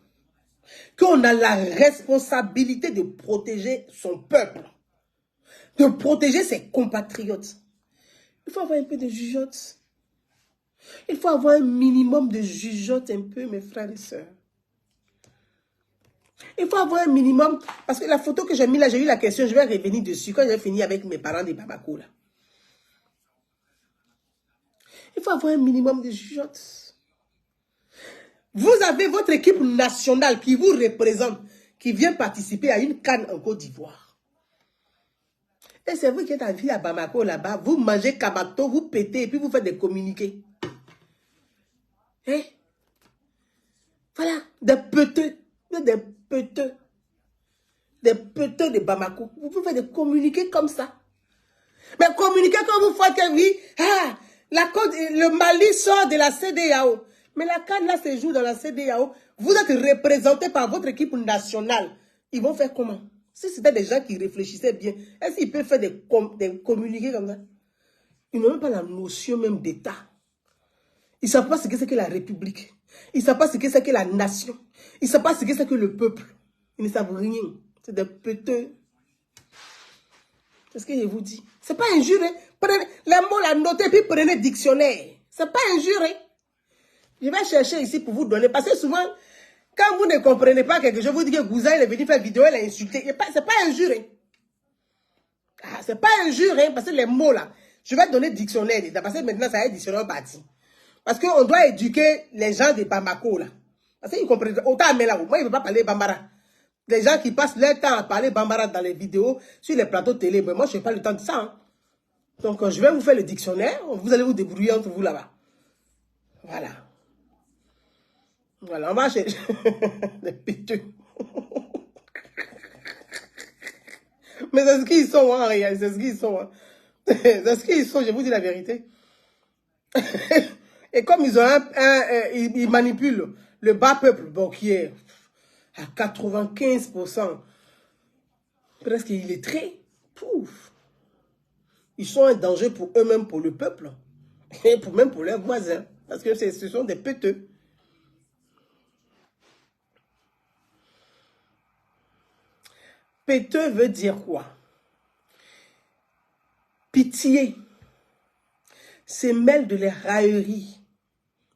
S1: qu'on a la responsabilité de protéger son peuple, de protéger ses compatriotes. Il faut avoir un peu de jugeote. Il faut avoir un minimum de jugeote un peu, mes frères et sœurs. Il faut avoir un minimum, parce que la photo que j'ai mis là, j'ai eu la question, je vais revenir dessus quand j'ai fini avec mes parents de Bamako là. Il faut avoir un minimum de jugeote. Vous avez votre équipe nationale qui vous représente, qui vient participer à une CAN en Côte d'Ivoire. Et c'est vous qui êtes en ville à Bamako là-bas, vous mangez kabato, vous pétez et puis vous faites des communiqués. Hein? Voilà, des peteux de Bamako. Vous pouvez faire des communiqués comme ça. Mais communiquer comme vous faites, oui, ah, le Mali sort de la CEDEAO. Mais la CAN là se joue dans la CEDEAO. Vous êtes représenté par votre équipe nationale. Ils vont faire comment? Si c'était des gens qui réfléchissaient bien, est-ce qu'ils peuvent faire des communiqués comme ça? Ils n'ont même pas la notion même d'État. Ils ne savent pas ce que c'est que la République. Ils ne savent pas ce que c'est que la nation. Ils ne savent pas ce que c'est que le peuple. Ils ne savent rien. C'est des peteux. C'est ce que je vous dis. Ce n'est pas injure. Prenez les mots, la notez, puis prenez dictionnaire. Ce n'est pas injure. Je vais chercher ici pour vous donner. Parce que souvent, quand vous ne comprenez pas quelque chose, vous dites que Gouza est venu faire vidéo, elle a insulté. Ce n'est pas injure. Ah, ce n'est pas injure, parce que les mots là, je vais donner dictionnaire. Parce que maintenant, ça est dictionnaire parti. Parce qu'on doit éduquer les gens de Bamako là. Parce qu'ils comprennent. Autant mais là, moi, il ne veut pas parler Bambara. Les gens qui passent leur temps à parler Bambara dans les vidéos, sur les plateaux télé, mais moi, je n'ai pas le temps de ça. Hein. Donc, je vais vous faire le dictionnaire. Vous allez vous débrouiller entre vous là-bas. Voilà. Voilà, on va chercher les piteux. Mais c'est ce qu'ils sont, hein, en réalité. C'est ce qu'ils sont. Hein. C'est ce qu'ils sont, je vous dis la vérité. Et comme ils ont ils manipulent le bas peuple, bon, qui est à 95%, presque illettré, pouf. Ils sont un danger pour eux-mêmes, pour le peuple, et même pour leurs voisins, parce que ce sont des peteux. Péteux veut dire quoi? Pitié. Se mêle de les railleries,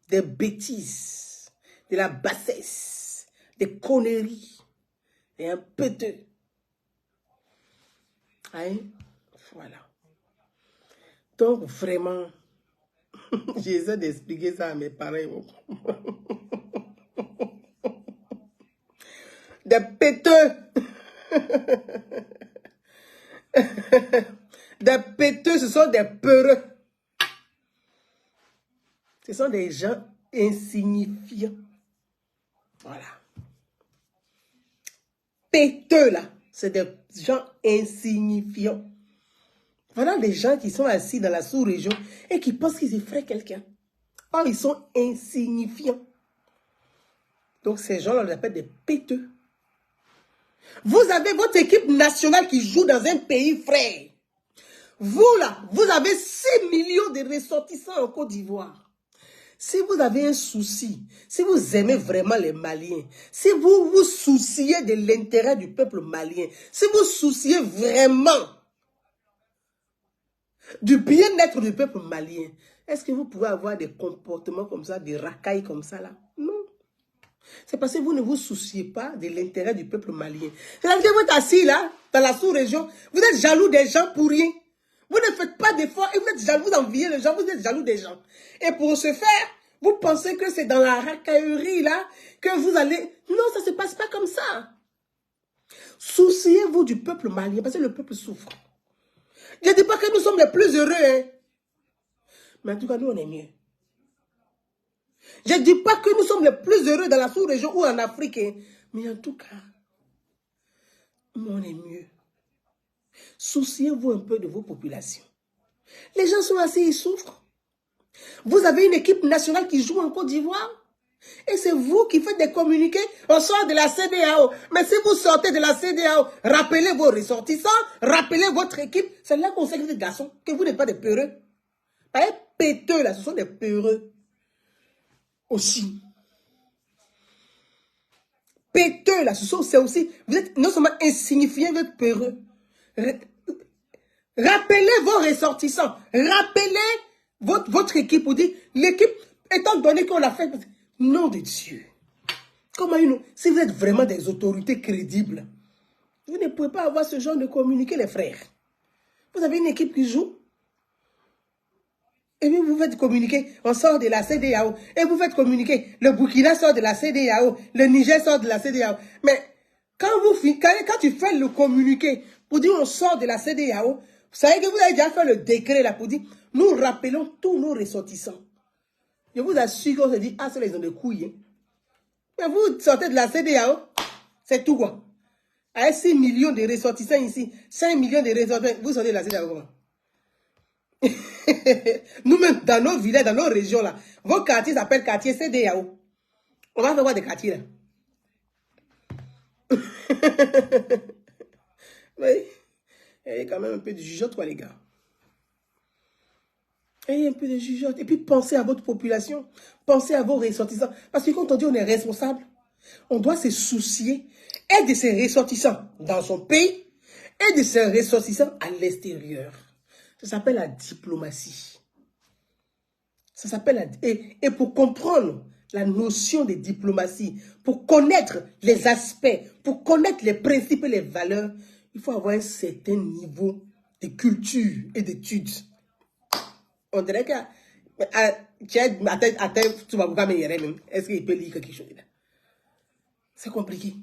S1: des bêtises, de la bassesse, des conneries, et un péteux. Hein? Voilà. Donc, vraiment, j'essaie d'expliquer ça à mes parents. Des péteux. Des péteux, ce sont des peureux. Ce sont des gens insignifiants. Voilà. Péteux, là, c'est des gens insignifiants. Voilà des gens qui sont assis dans la sous-région et qui pensent qu'ils effraient quelqu'un. Or, ils sont insignifiants. Donc, ces gens-là, on les appelle des péteux. Vous avez votre équipe nationale qui joue dans un pays frère. Vous, là, vous avez 6 millions de ressortissants en Côte d'Ivoire. Si vous avez un souci, si vous aimez vraiment les Maliens, si vous vous souciez de l'intérêt du peuple malien, si vous souciez vraiment du bien-être du peuple malien, est-ce que vous pouvez avoir des comportements comme ça, des racailles comme ça là? Non. C'est parce que vous ne vous souciez pas de l'intérêt du peuple malien. C'est-à-dire que vous êtes assis là, dans la sous-région, vous êtes jaloux des gens pour rien. Vous ne faites pas d'efforts et vous êtes jaloux, vous enviez les gens, vous êtes jaloux des gens. Et pour ce faire, vous pensez que c'est dans la racaillerie là que vous allez... Non, ça ne se passe pas comme ça. Souciez-vous du peuple malien parce que le peuple souffre. Je ne dis pas que nous sommes les plus heureux. Hein. Mais en tout cas, nous, on est mieux. Je ne dis pas que nous sommes les plus heureux dans la sous-région ou en Afrique, hein. Mais en tout cas, on est mieux. Souciez-vous un peu de vos populations. Les gens sont assis, ils souffrent. Vous avez une équipe nationale qui joue en Côte d'Ivoire. Et c'est vous qui faites des communiqués. On sort de la CEDEAO. Mais si vous sortez de la CEDEAO, rappelez vos ressortissants, rappelez votre équipe. C'est là qu'on sait que vous êtes garçons, que vous n'êtes pas des peureux. Pas des péteux là, ce sont des peureux. Aussi. Péteux là, c'est aussi, vous êtes non seulement insignifiant, vous êtes peureux. Rappelez vos ressortissants, rappelez votre équipe, vous dites, l'équipe, étant donné qu'on l'a fait, nom de Dieu. Comment si vous êtes vraiment des autorités crédibles, vous ne pouvez pas avoir ce genre de communiqué, les frères. Vous avez une équipe qui joue, et puis vous faites communiquer, on sort de la CEDEAO, et vous faites communiquer, le Burkina sort de la CEDEAO, le Niger sort de la CEDEAO. Mais quand tu fais le communiqué pour dire on sort de la CEDEAO, vous savez que vous avez déjà fait le décret là pour dire, nous rappelons tous nos ressortissants. Je vous assure qu'on se dit, ah, ceux-là, ils ont des couilles. Hein. Mais vous sortez de la CEDEAO, c'est tout quoi. Avec 6 millions de ressortissants ici, 5 millions de ressortissants, vous sortez de la CEDEAO comment? Nous-mêmes, dans nos villages, dans nos régions là, vos quartiers s'appellent quartier CEDEAO. On va faire quoi des quartiers là? Oui. Ayez quand même un peu de jugeote, quoi, les gars. Ayez un peu de jugeote. Et puis, pensez à votre population. Pensez à vos ressortissants. Parce que quand on dit on est responsable, on doit se soucier et de ses ressortissants dans son pays et de ses ressortissants à l'extérieur. Ça s'appelle la diplomatie. Ça s'appelle et pour comprendre la notion de diplomatie, pour connaître les aspects, pour connaître les principes et les valeurs, il faut avoir un certain niveau de culture et d'études. On dirait que est-ce qu'il peut lire quelque chose? C'est compliqué.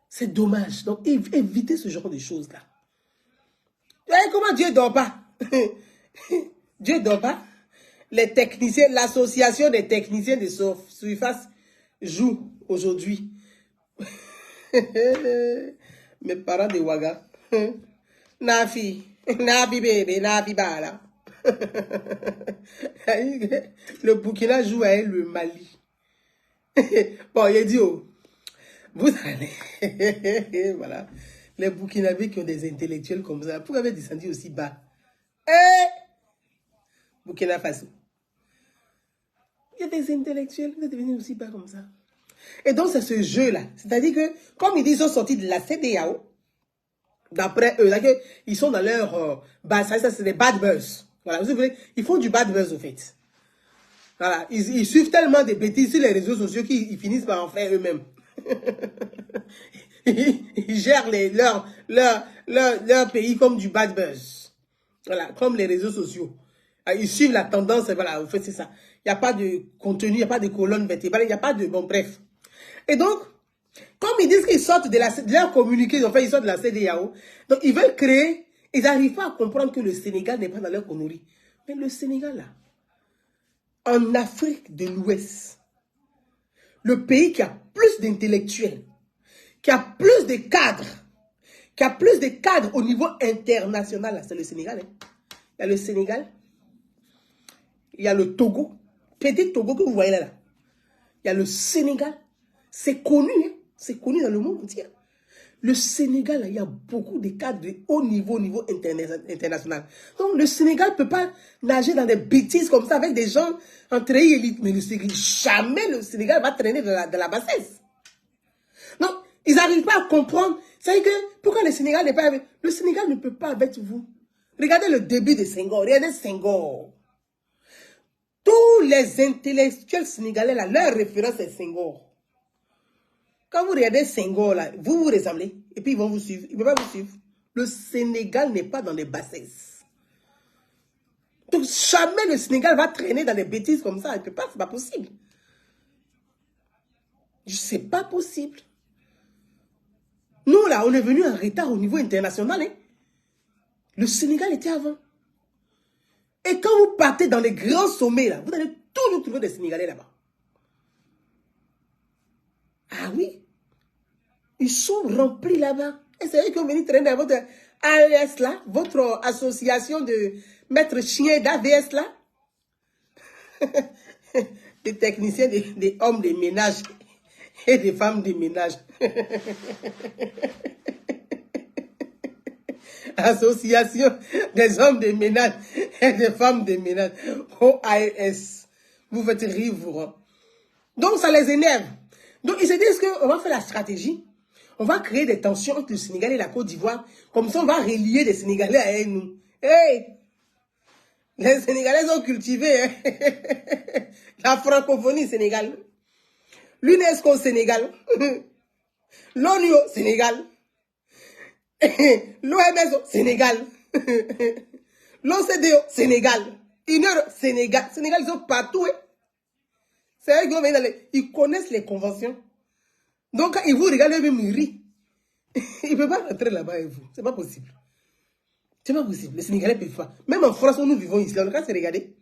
S1: C'est dommage. Donc, évitez ce genre de choses-là. Comment Dieu ne dort pas? Dieu ne dort pas. Les techniciens, l'association des techniciens de surface joue aujourd'hui. Mes parents de Ouaga. Nafi bébé, Nafi bala. Le Burkina joue avec le Mali. Bon, il a dit, oh, vous allez. Voilà. Les Burkinabés qui ont des intellectuels comme ça, pourquoi avez descendu aussi bas? Burkina Faso. Il y a des intellectuels, vous êtes devenus aussi bas comme ça. Et donc, c'est ce jeu-là. C'est-à-dire que, comme ils disent, ils sont sortis de la CEDEAO, d'après eux, ils sont dans leur ça c'est des bad buzz. Voilà, vous savez, ils font du bad buzz, au fait. Voilà, ils suivent tellement de bêtises sur les réseaux sociaux qu'ils finissent par en faire eux-mêmes. Ils gèrent leur pays comme du bad buzz. Voilà, comme les réseaux sociaux. Ils suivent la tendance, voilà, au fait, c'est ça. Il n'y a pas de contenu, il n'y a pas de colonne vertébrale, il n'y a pas de... Bon, bref. Et donc, comme ils disent qu'ils sortent de leur communiqué, enfin, ils sortent de la CEDEAO, donc ils veulent créer, ils n'arrivent pas à comprendre que le Sénégal n'est pas dans leur connerie. Mais le Sénégal, là, en Afrique de l'Ouest, le pays qui a plus d'intellectuels, qui a plus de cadres, au niveau international, c'est le Sénégal. Hein. Il y a le Sénégal, il y a le Togo, petit Togo que vous voyez là. Il y a le Sénégal, c'est connu, hein? C'est connu dans le monde entier. Le Sénégal, il y a beaucoup de cadres de haut niveau international. Donc le Sénégal ne peut pas nager dans des bêtises comme ça avec des gens en treillis élite. Mais jamais le Sénégal va traîner de la bassesse. Donc, ils n'arrivent pas à comprendre. C'est que, pourquoi le Sénégal n'est pas avec... Le Sénégal ne peut pas avec vous. Regardez le début de Senghor. Regardez Senghor. Tous les intellectuels sénégalais, là, leur référence est Senghor. Quand vous regardez Senghor, là, vous vous ressemblez. Et puis, ils vont vous suivre. Ils ne peuvent pas vous suivre. Le Sénégal n'est pas dans les bassesses. Donc, jamais le Sénégal va traîner dans des bêtises comme ça. Il ne peut pas, c'est pas possible. C'est pas possible. Nous, là, on est venu en retard au niveau international. Hein. Le Sénégal était avant. Et quand vous partez dans les grands sommets, là, vous allez vous trouvez des Sénégalais là-bas. Ah oui. Ils sont remplis là-bas. Et c'est eux qui ont venu traîner dans votre AES là, votre association de maîtres chiens d'AVS là. Des techniciens, des hommes de ménage et des femmes de ménage. Association des hommes de ménage et des femmes de ménage. OAS. Vous faites rire, vous. Hein? Donc, ça les énerve. Donc, ils se disent qu'on va faire la stratégie. On va créer des tensions entre le Sénégal et la Côte d'Ivoire. Comme ça, on va relier les Sénégalais à nous. Hey! Les Sénégalais sont cultivés. Hein? La francophonie Sénégal. L'UNESCO Sénégal. L'ONU Sénégal. L'OMS Sénégal. L'OCDE Sénégal. Union Sénégal. Sénégal, ils sont partout. Hein? C'est eux qui vont venir ils connaissent les conventions. Donc, quand ils vous regardent, même ils rient. Ils ne peuvent pas rentrer là-bas avec vous. C'est pas possible. C'est pas possible. Les Sénégalais ne peuvent pas. Même en France, où nous vivons ici, on ne peut pas se regarder.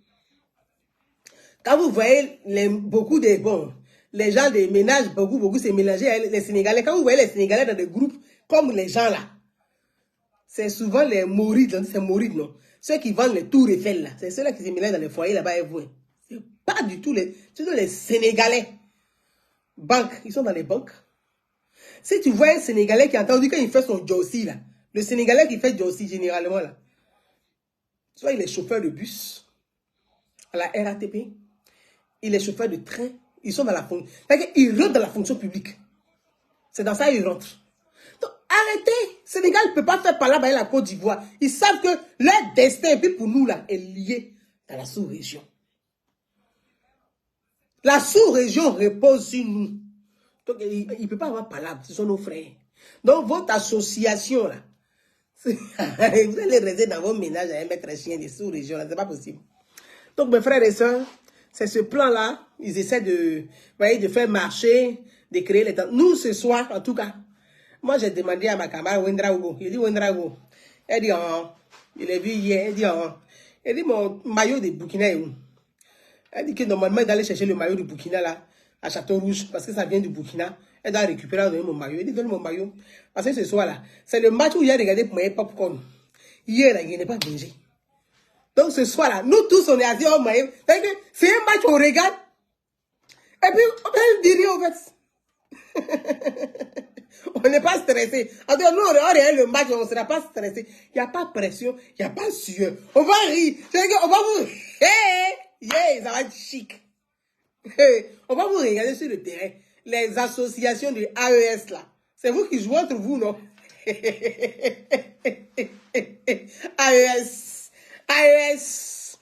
S1: Quand vous voyez beaucoup de... Bon, les gens des ménages, beaucoup se mélanger avec les Sénégalais. Quand vous voyez les Sénégalais dans des groupes comme les gens là, c'est souvent les Maurides, c'est Maurides, non? Ceux qui vendent les tours Eiffel là, c'est ceux-là qui se mélangent dans les foyers là-bas avec vous. C'est pas du tout les Sénégalais. Banques, ils sont dans les banques. Si tu vois un Sénégalais qui a entendu quand il fait son Jossi là, le Sénégalais qui fait Jossi généralement là, soit il est chauffeur de bus à la RATP, il est chauffeur de train, ils sont dans la fonction. Ils rentrent dans la fonction publique. C'est dans ça qu'ils rentrent. Donc arrêtez. Sénégal ne peut pas faire par là avec la Côte d'Ivoire. Ils savent que leur destin, et puis pour nous là, est lié dans la sous-région. La sous-région repose sur nous. Donc, il ne peut pas avoir palabre, ce sont nos frères. Donc, votre association, là, vous allez rester dans vos ménages à mettre un chien des sous-régions, là, c'est pas possible. Donc, mes frères et sœurs, c'est ce plan-là, ils essaient de, voyez, de faire marcher, de créer les temps. Nous, ce soir, en tout cas, moi, j'ai demandé à ma camarade Wendraogo. Il dit Wendraogo. Elle dit, oh, il est vu hier, elle dit, mon maillot de Burkina est où? Elle dit que normalement, elle doit aller chercher le maillot du Burkina, là, à Château-Rouge, parce que ça vient du Burkina. Elle doit récupérer, donner mon maillot. Elle dit, donne mon maillot. Parce que ce soir-là, c'est le match où il a regardé pour manger popcorn. Hier, là, il n'est pas mangé. Donc, ce soir-là, nous tous, on est assis au maillot. C'est un match, on regarde. Et puis, on dit rien, en fait. On n'est pas stressé. En tout cas, nous, on regarde le match, on ne sera pas stressé. Il n'y a pas de pression, il n'y a pas de sueur. On va rire. On va vous... Yeah, ça va être chic. On va vous regarder sur le terrain. Les associations de AES là. C'est vous qui jouez entre vous, non? AES. AES.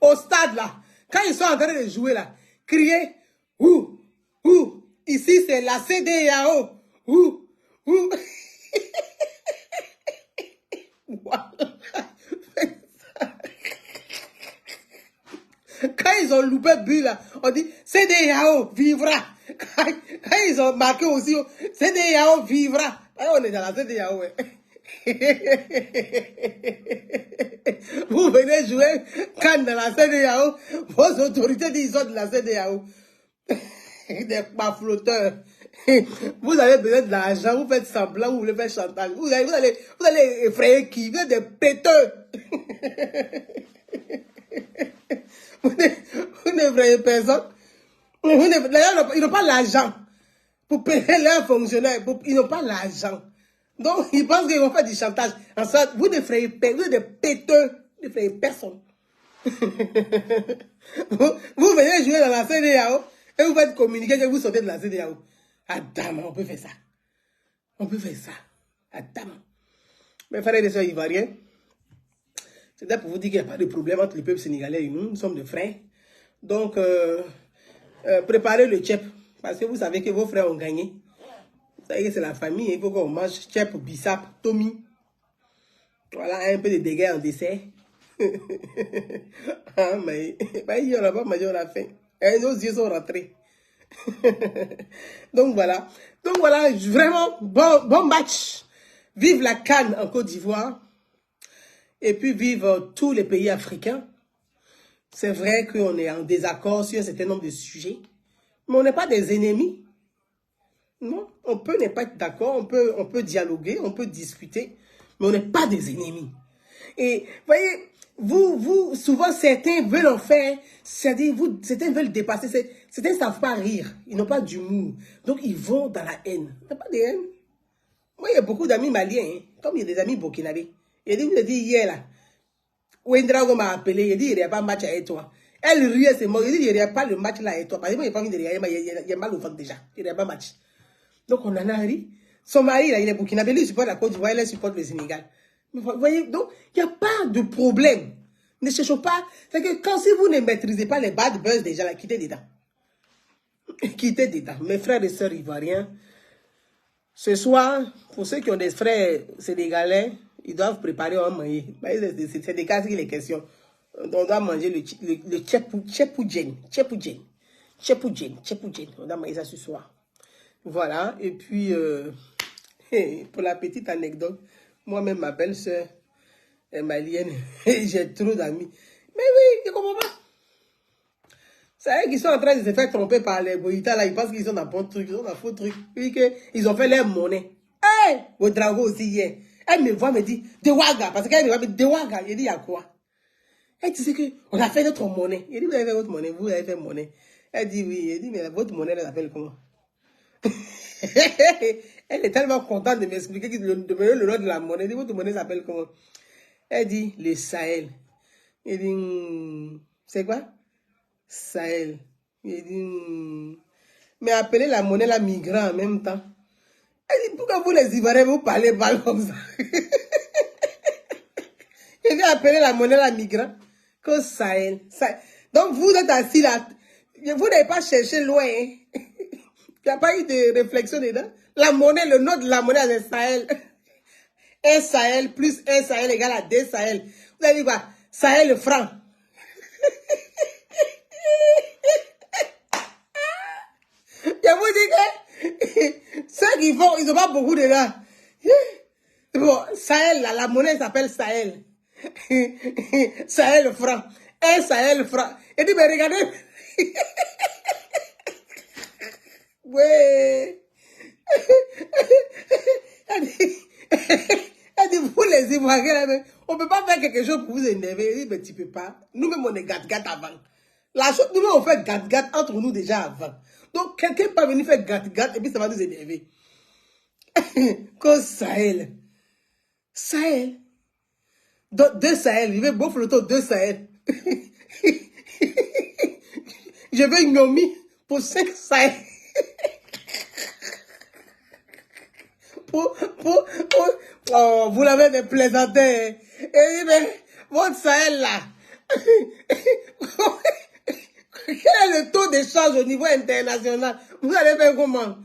S1: Au stade là. Quand ils sont en train de jouer là. Crier. Ouh. Ouh. Ici c'est la CEDEAO. Ouh. Ouh. Voilà. Quand ils ont loupé le but là, on dit CEDEAO vivra. Quand ils ont marqué aussi, CEDEAO vivra. On est dans la CEDEAO. Ouais. Vous venez jouer quand dans la CEDEAO, vos autorités disent de la CEDEAO. Des flotteurs. Vous avez besoin de l'argent, vous faites semblant, vous voulez faire chantage. Vous allez effrayer qui? Vous êtes des péteux. Vous n'effrayez personne. Ils n'ont pas l'argent pour payer leurs fonctionnaires. Ils n'ont pas l'argent. Donc, ils pensent qu'ils vont faire du chantage. En ça, vous n'effrayez personne. Vous êtes des péteux. Vous n'effrayez personne. Vous venez jouer dans la CEDEAO et vous faites communiquer que vous sortez de la CEDEAO. Adam, on peut faire ça. On peut faire ça. Adam. Mes frères et sœurs ivoiriens, c'est pour vous dire qu'il n'y a pas de problème entre le peuple sénégalais et nous. Nous sommes des frères. Donc, préparez le tchèp. Parce que vous savez que vos frères ont gagné. Vous savez que c'est la famille. Il faut qu'on mange tchèp, bissap, Tommy. Voilà, un peu de dégâts en dessert. Ah, mais il n'y aura pas mangé, on a faim. Et nos yeux sont rentrés. Donc voilà. Donc voilà, vraiment, bon match. Vive la CAN en Côte d'Ivoire. Et puis vive tous les pays africains. C'est vrai qu'on est en désaccord sur un certain nombre de sujets, mais on n'est pas des ennemis. Non, on peut ne pas être d'accord, on peut dialoguer, on peut discuter, mais on n'est pas des ennemis. Et voyez, souvent certains veulent en faire, c'est-à-dire certains veulent dépasser, certains ne savent pas rire, ils n'ont pas d'humour, donc ils vont dans la haine. Il n'y a pas de haine. Moi, il y a beaucoup d'amis maliens, hein, comme il y a des amis burkinabés. Il a dit hier là, Wendrago m'a appelé, il dit il n'y a pas de match avec toi. Elle riait, c'est moi, il dit il n'y a pas le match là avec toi. Parce que moi, il n'y a pas envie de rire, il y a mal au ventre déjà, il n'y a pas de match. Donc on en a ri. Son mari, là, il est burkinabé, lui, il supporte la Côte d'Ivoire, elle supporte le Sénégal. Vous voyez, donc, il n'y a pas de problème. Ne cherchons pas. C'est que quand si vous ne maîtrisez pas les bad buzz déjà, là, quittez dedans. Quittez dedans. Mes frères et sœurs ivoiriens, ce soir, pour ceux qui ont des frères sénégalais, ils doivent préparer un manger. C'est des cas qui les questions. On doit manger le tchepoujen. On doit manger ça ce soir. Voilà. Et puis, pour la petite anecdote, moi-même, ma belle-sœur est malienne. J'ai trop d'amis. Mais oui, je ne comprends pas. C'est eux qui sont en train de se faire tromper par les Goïtas là. Ils pensent qu'ils sont dans bon truc, ils sont dans faux truc. Puis qu'ils ont fait leur monnaie. Hé, au dragon aussi hier. Elle me voit, me dit, de Ouaga. Parce qu'elle me voit, me dit, de Ouaga. Je dis, il y a quoi? Elle dit, c'est qu'on a fait notre monnaie. Je dis, vous avez fait votre monnaie, vous avez fait monnaie. Elle dit, oui. Elle dit, mais votre monnaie, elle s'appelle comment? Elle est tellement contente de m'expliquer de me donner le nom de la monnaie. Elle dit, votre monnaie s'appelle comment? Elle dit, le Sahel. Elle dit, c'est quoi? Sahel. Elle dit, mais appelez la monnaie la migrant en même temps. Elle dit, pourquoi vous les Ivoiriens, vous parlez mal comme ça? Elle dit, appeler la monnaie la migrant. Que Sahel. Donc vous êtes assis là. Vous n'avez pas cherché loin. Hein? Il n'y a pas eu de réflexion dedans. La monnaie, le nom de la monnaie, c'est Sahel. Un Sahel plus un Sahel égale à 2 Sahel. Vous avez dit quoi? Sahel franc. Je vous dis que ceux qui font, ils n'ont pas beaucoup dedans. Bon, Sahel, là, la monnaie s'appelle Sahel. Sahel franc. Un Sahel franc. Et dit, mais regardez. Ouais. Elle dit, vous les Ivoiriens, on ne peut pas faire quelque chose pour vous énerver. Elle dit, mais tu ne peux pas. Nous-mêmes, on est gâte-gâte avant. La chose, nous-mêmes, on fait gâte-gâte entre nous déjà avant. Donc, quelqu'un peut venir faire gâte-gâte et puis ça va nous énerver. Cause Sahel. Sahel. Deux Sahel. Je vais beau photo, 2 Sahel. Je veux une Nomi pour 5 Sahel. Oh, vous l'avez des plaisantés. Et mais votre Sahel là. Quel est le taux d'échange au niveau international? Vous allez faire comment?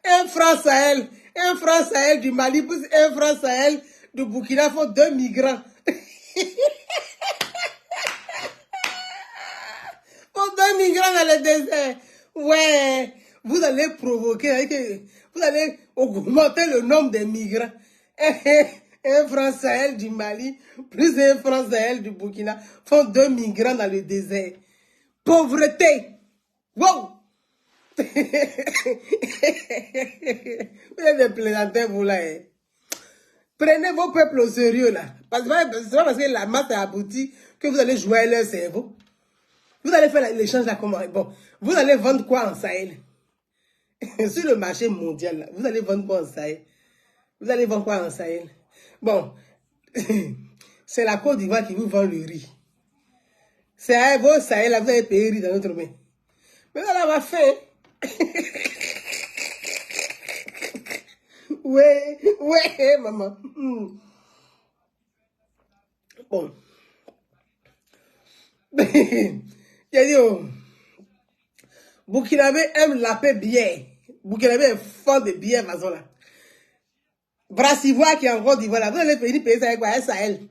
S1: Un franc Sahel du Mali plus un franc Sahel du Burkina font 2 migrants. Font 2 migrants dans le désert. Ouais, vous allez provoquer, vous allez augmenter le nombre de migrants. Un franc Sahel du Mali plus un franc Sahel du Burkina font 2 migrants dans le désert. Pauvreté. Wow. Vous êtes des plaisantins, vous là. Hein. Prenez vos peuples au sérieux là. Parce que c'est pas parce que la masse est aboutie que vous allez jouer à leur cerveau. Vous allez faire l'échange là comment? Bon, vous allez vendre quoi en Sahel? Sur le marché mondial, là, vous allez vendre quoi en Sahel? Vous allez vendre quoi en Sahel? Bon, c'est la Côte d'Ivoire qui vous vend le riz. C'est à vos Sahel, là, vous allez payer le riz dans notre main. Mais là, on va faire. Ouais, maman. Bon. J'ai dit, oh. Burkinabé aime la paix bien. Burkinabé est fort de bien, façon là. Brassivoire qui est en Côte d'Ivoire, là. Vous allez payer ça avec quoi? Un Sahel.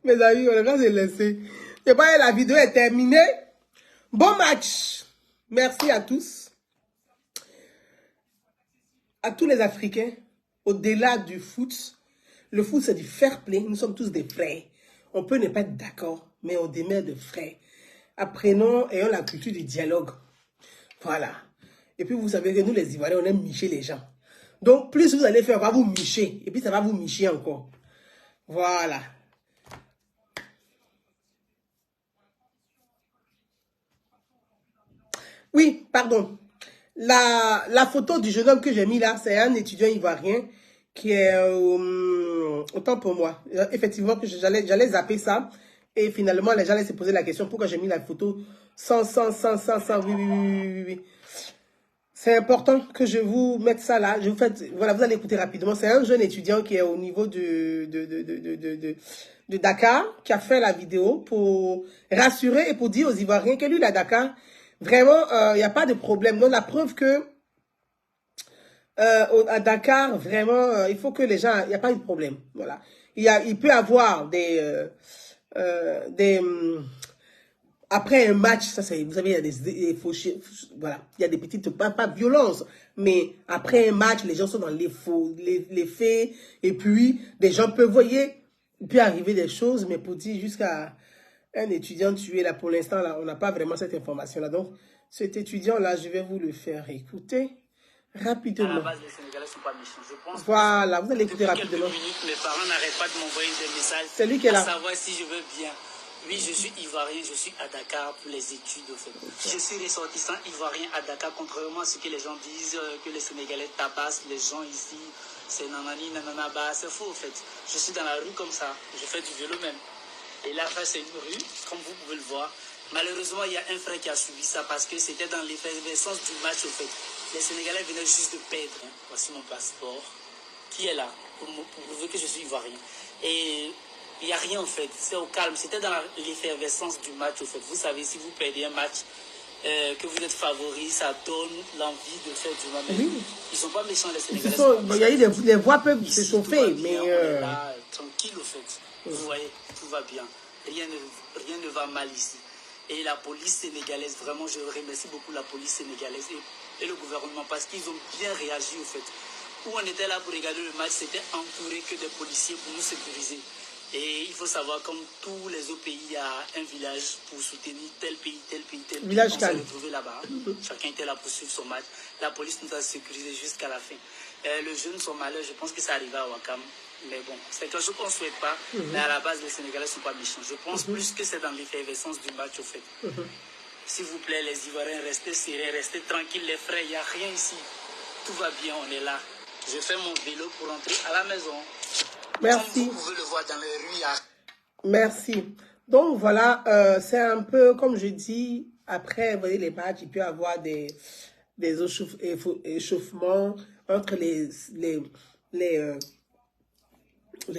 S1: Mes amis, on va se laisser. Je crois que la vidéo est terminée. Bon match. Merci à tous. à tous les Africains, au-delà du foot, le foot c'est du fair play, nous sommes tous des frères. On peut ne pas être d'accord, mais on demeure de frères. Apprenons, ayons la culture du dialogue. Voilà. Et puis vous savez que nous les Ivoiriens, on aime micher les gens. Donc plus vous allez faire, on va vous micher. Et puis ça va vous micher encore. Voilà. Oui, pardon. La photo du jeune homme que j'ai mis là, c'est un étudiant ivoirien qui est autant pour moi. Effectivement, que j'allais zapper ça. Et finalement, les gens allaient se poser la question pourquoi j'ai mis la photo sans. Oui. C'est important que je vous mette ça là. Voilà, vous allez écouter rapidement. C'est un jeune étudiant qui est au niveau de Dakar, qui a fait la vidéo pour rassurer et pour dire aux Ivoiriens que lui, la Dakar, vraiment, il n'y a pas de problème. Donc, la preuve que à Dakar, vraiment, il faut que les gens, il n'y a pas de problème. Voilà. Il peut y avoir après un match, ça c'est, vous savez, il y a des voilà, il y a des petites, pas violence, mais après un match, les gens sont dans les faits, et puis des gens peuvent, voyez, il peut arriver des choses, mais pour dire jusqu'à un étudiant tué, là, pour l'instant, là, on n'a pas vraiment cette information-là. Donc, cet étudiant-là, je vais vous le faire écouter rapidement. À la base, les Sénégalais sont pas méchants, je pense. Voilà, vous allez écouter rapidement.
S2: Minutes, mes parents n'arrêtent pas de m'envoyer des messages.
S1: C'est lui qui est là.
S2: Pour savoir si je veux bien. Oui, je suis ivoirien, je suis à Dakar pour les études, au fait. Je suis ressortissant ivoirien à Dakar, contrairement à ce que les gens disent, que les Sénégalais tabassent les gens ici. C'est nanani, nanana, bah, c'est faux, au fait. Je suis dans la rue comme ça, je fais du vélo même. Et là, c'est une rue, comme vous pouvez le voir. Malheureusement, il y a un frère qui a subi ça parce que c'était dans l'effervescence du match, au fait. Les Sénégalais venaient juste de perdre. Voici mon passeport, qui est là, pour prouver que je suis ivoirien. Et il n'y a rien, en fait. C'est au calme. C'était dans l'effervescence du match, au fait. Vous savez, si vous perdez un match, que vous êtes favori, ça donne l'envie de faire du mal. Oui. Ils ne sont pas méchants, les Sénégalais.
S1: Il y a eu les voix peuvent se chauffer, mais...
S2: On est là, tranquille, au fait. Vous voyez, tout va bien. Rien ne va mal ici. Et la police sénégalaise, vraiment, je remercie beaucoup la police sénégalaise et le gouvernement parce qu'ils ont bien réagi, au fait. Où on était là pour regarder le match, c'était entouré que des policiers pour nous sécuriser. Et il faut savoir, comme tous les autres pays, il y a un village pour soutenir tel pays.
S1: Village
S2: on s'est retrouvés là-bas. Chacun était là pour suivre son match. La police nous a sécurisés jusqu'à la fin. Le jeune, son malheur, je pense que ça arriva à Ouakam. Mais bon, c'est quelque chose qu'on ne souhaite pas. Mais à la base, les Sénégalais ne sont pas méchants. Je pense plus que c'est dans l'effervescence du match, au fait. S'il vous plaît, les Ivoiriens, restez serrés, restez tranquilles, les frères. Il n'y a rien ici. Tout va bien, on est là. Je fais mon vélo pour rentrer à la maison.
S1: Merci.
S2: Comme vous pouvez le voir dans les rues.
S1: Merci. Donc voilà, c'est un peu, comme je dis, après, vous voyez, les matchs, il peut y avoir des échauffements entre les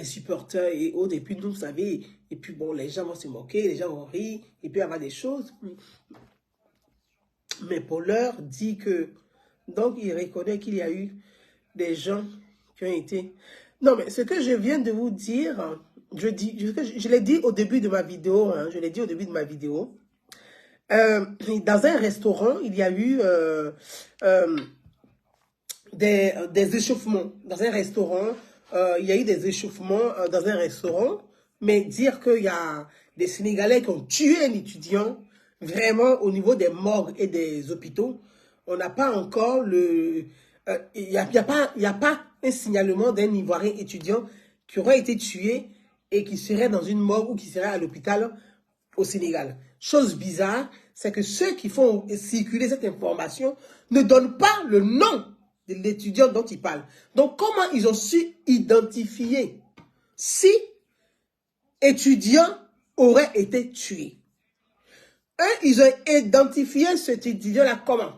S1: supporters et autres. Et puis, vous savez, et puis bon, les gens vont se moquer, les gens vont rire, il peut y avoir des choses. Mais Pauleur dit que, donc il reconnaît qu'il y a eu des gens qui ont été... Non, mais ce que je viens de vous dire, je l'ai dit au début de ma vidéo, hein, dans un restaurant, il y a eu des échauffements. Dans un restaurant, il y a eu des échauffements dans un restaurant, mais dire qu'il y a des Sénégalais qui ont tué un étudiant, vraiment au niveau des morgues et des hôpitaux, on n'a pas encore le... Il n'y a pas un signalement d'un Ivoirien étudiant qui aurait été tué et qui serait dans une morgue ou qui serait à l'hôpital au Sénégal. Chose bizarre, c'est que ceux qui font circuler cette information ne donnent pas le nom de l'étudiant dont ils parlent. Donc, comment ils ont su identifier si étudiant aurait été tué? Ils ont identifié cet étudiant-là comment?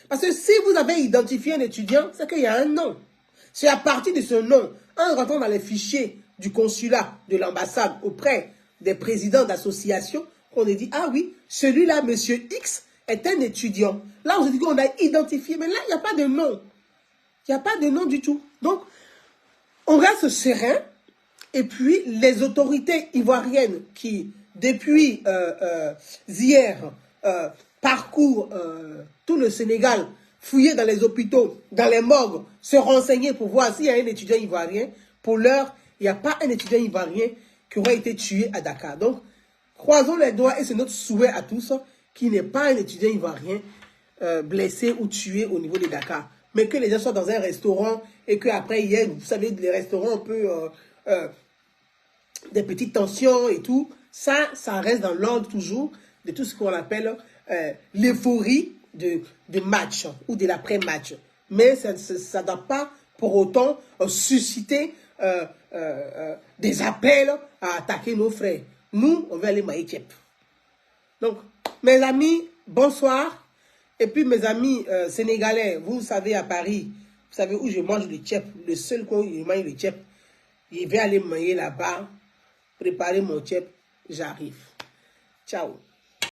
S1: Parce que si vous avez identifié un étudiant, c'est qu'il y a un nom. C'est à partir de ce nom, en rentrant dans les fichiers du consulat, de l'ambassade, auprès des présidents d'associations, qu'on a dit, ah oui, celui-là, monsieur X, est un étudiant. Là, on se dit qu'on a identifié, mais là, il n'y a pas de nom. Il n'y a pas de nom du tout. Donc, on reste serein. Et puis, les autorités ivoiriennes qui, depuis hier, parcourent tout le Sénégal fouiller dans les hôpitaux, dans les morgues, se renseigner pour voir s'il y a un étudiant ivoirien. Pour l'heure, il n'y a pas un étudiant ivoirien qui aurait été tué à Dakar. Donc, croisons les doigts et c'est notre souhait à tous qu'il n'y ait pas un étudiant ivoirien blessé ou tué au niveau de Dakar. Mais que les gens soient dans un restaurant et qu'après, il y ait, vous savez, les restaurants un peu des petites tensions et tout. Ça reste dans l'ordre toujours de tout ce qu'on appelle l'euphorie de match ou de l'après-match. Mais ça ne doit pas pour autant susciter des appels à attaquer nos frères. Nous, on veut aller Maïtiep. Donc, mes amis, bonsoir. Et puis, mes amis sénégalais, vous savez, à Paris, vous savez où je mange le tchèp. Le seul coin où je mange le tchèp, je vais aller manger là-bas, préparer mon tchèp, j'arrive. Ciao.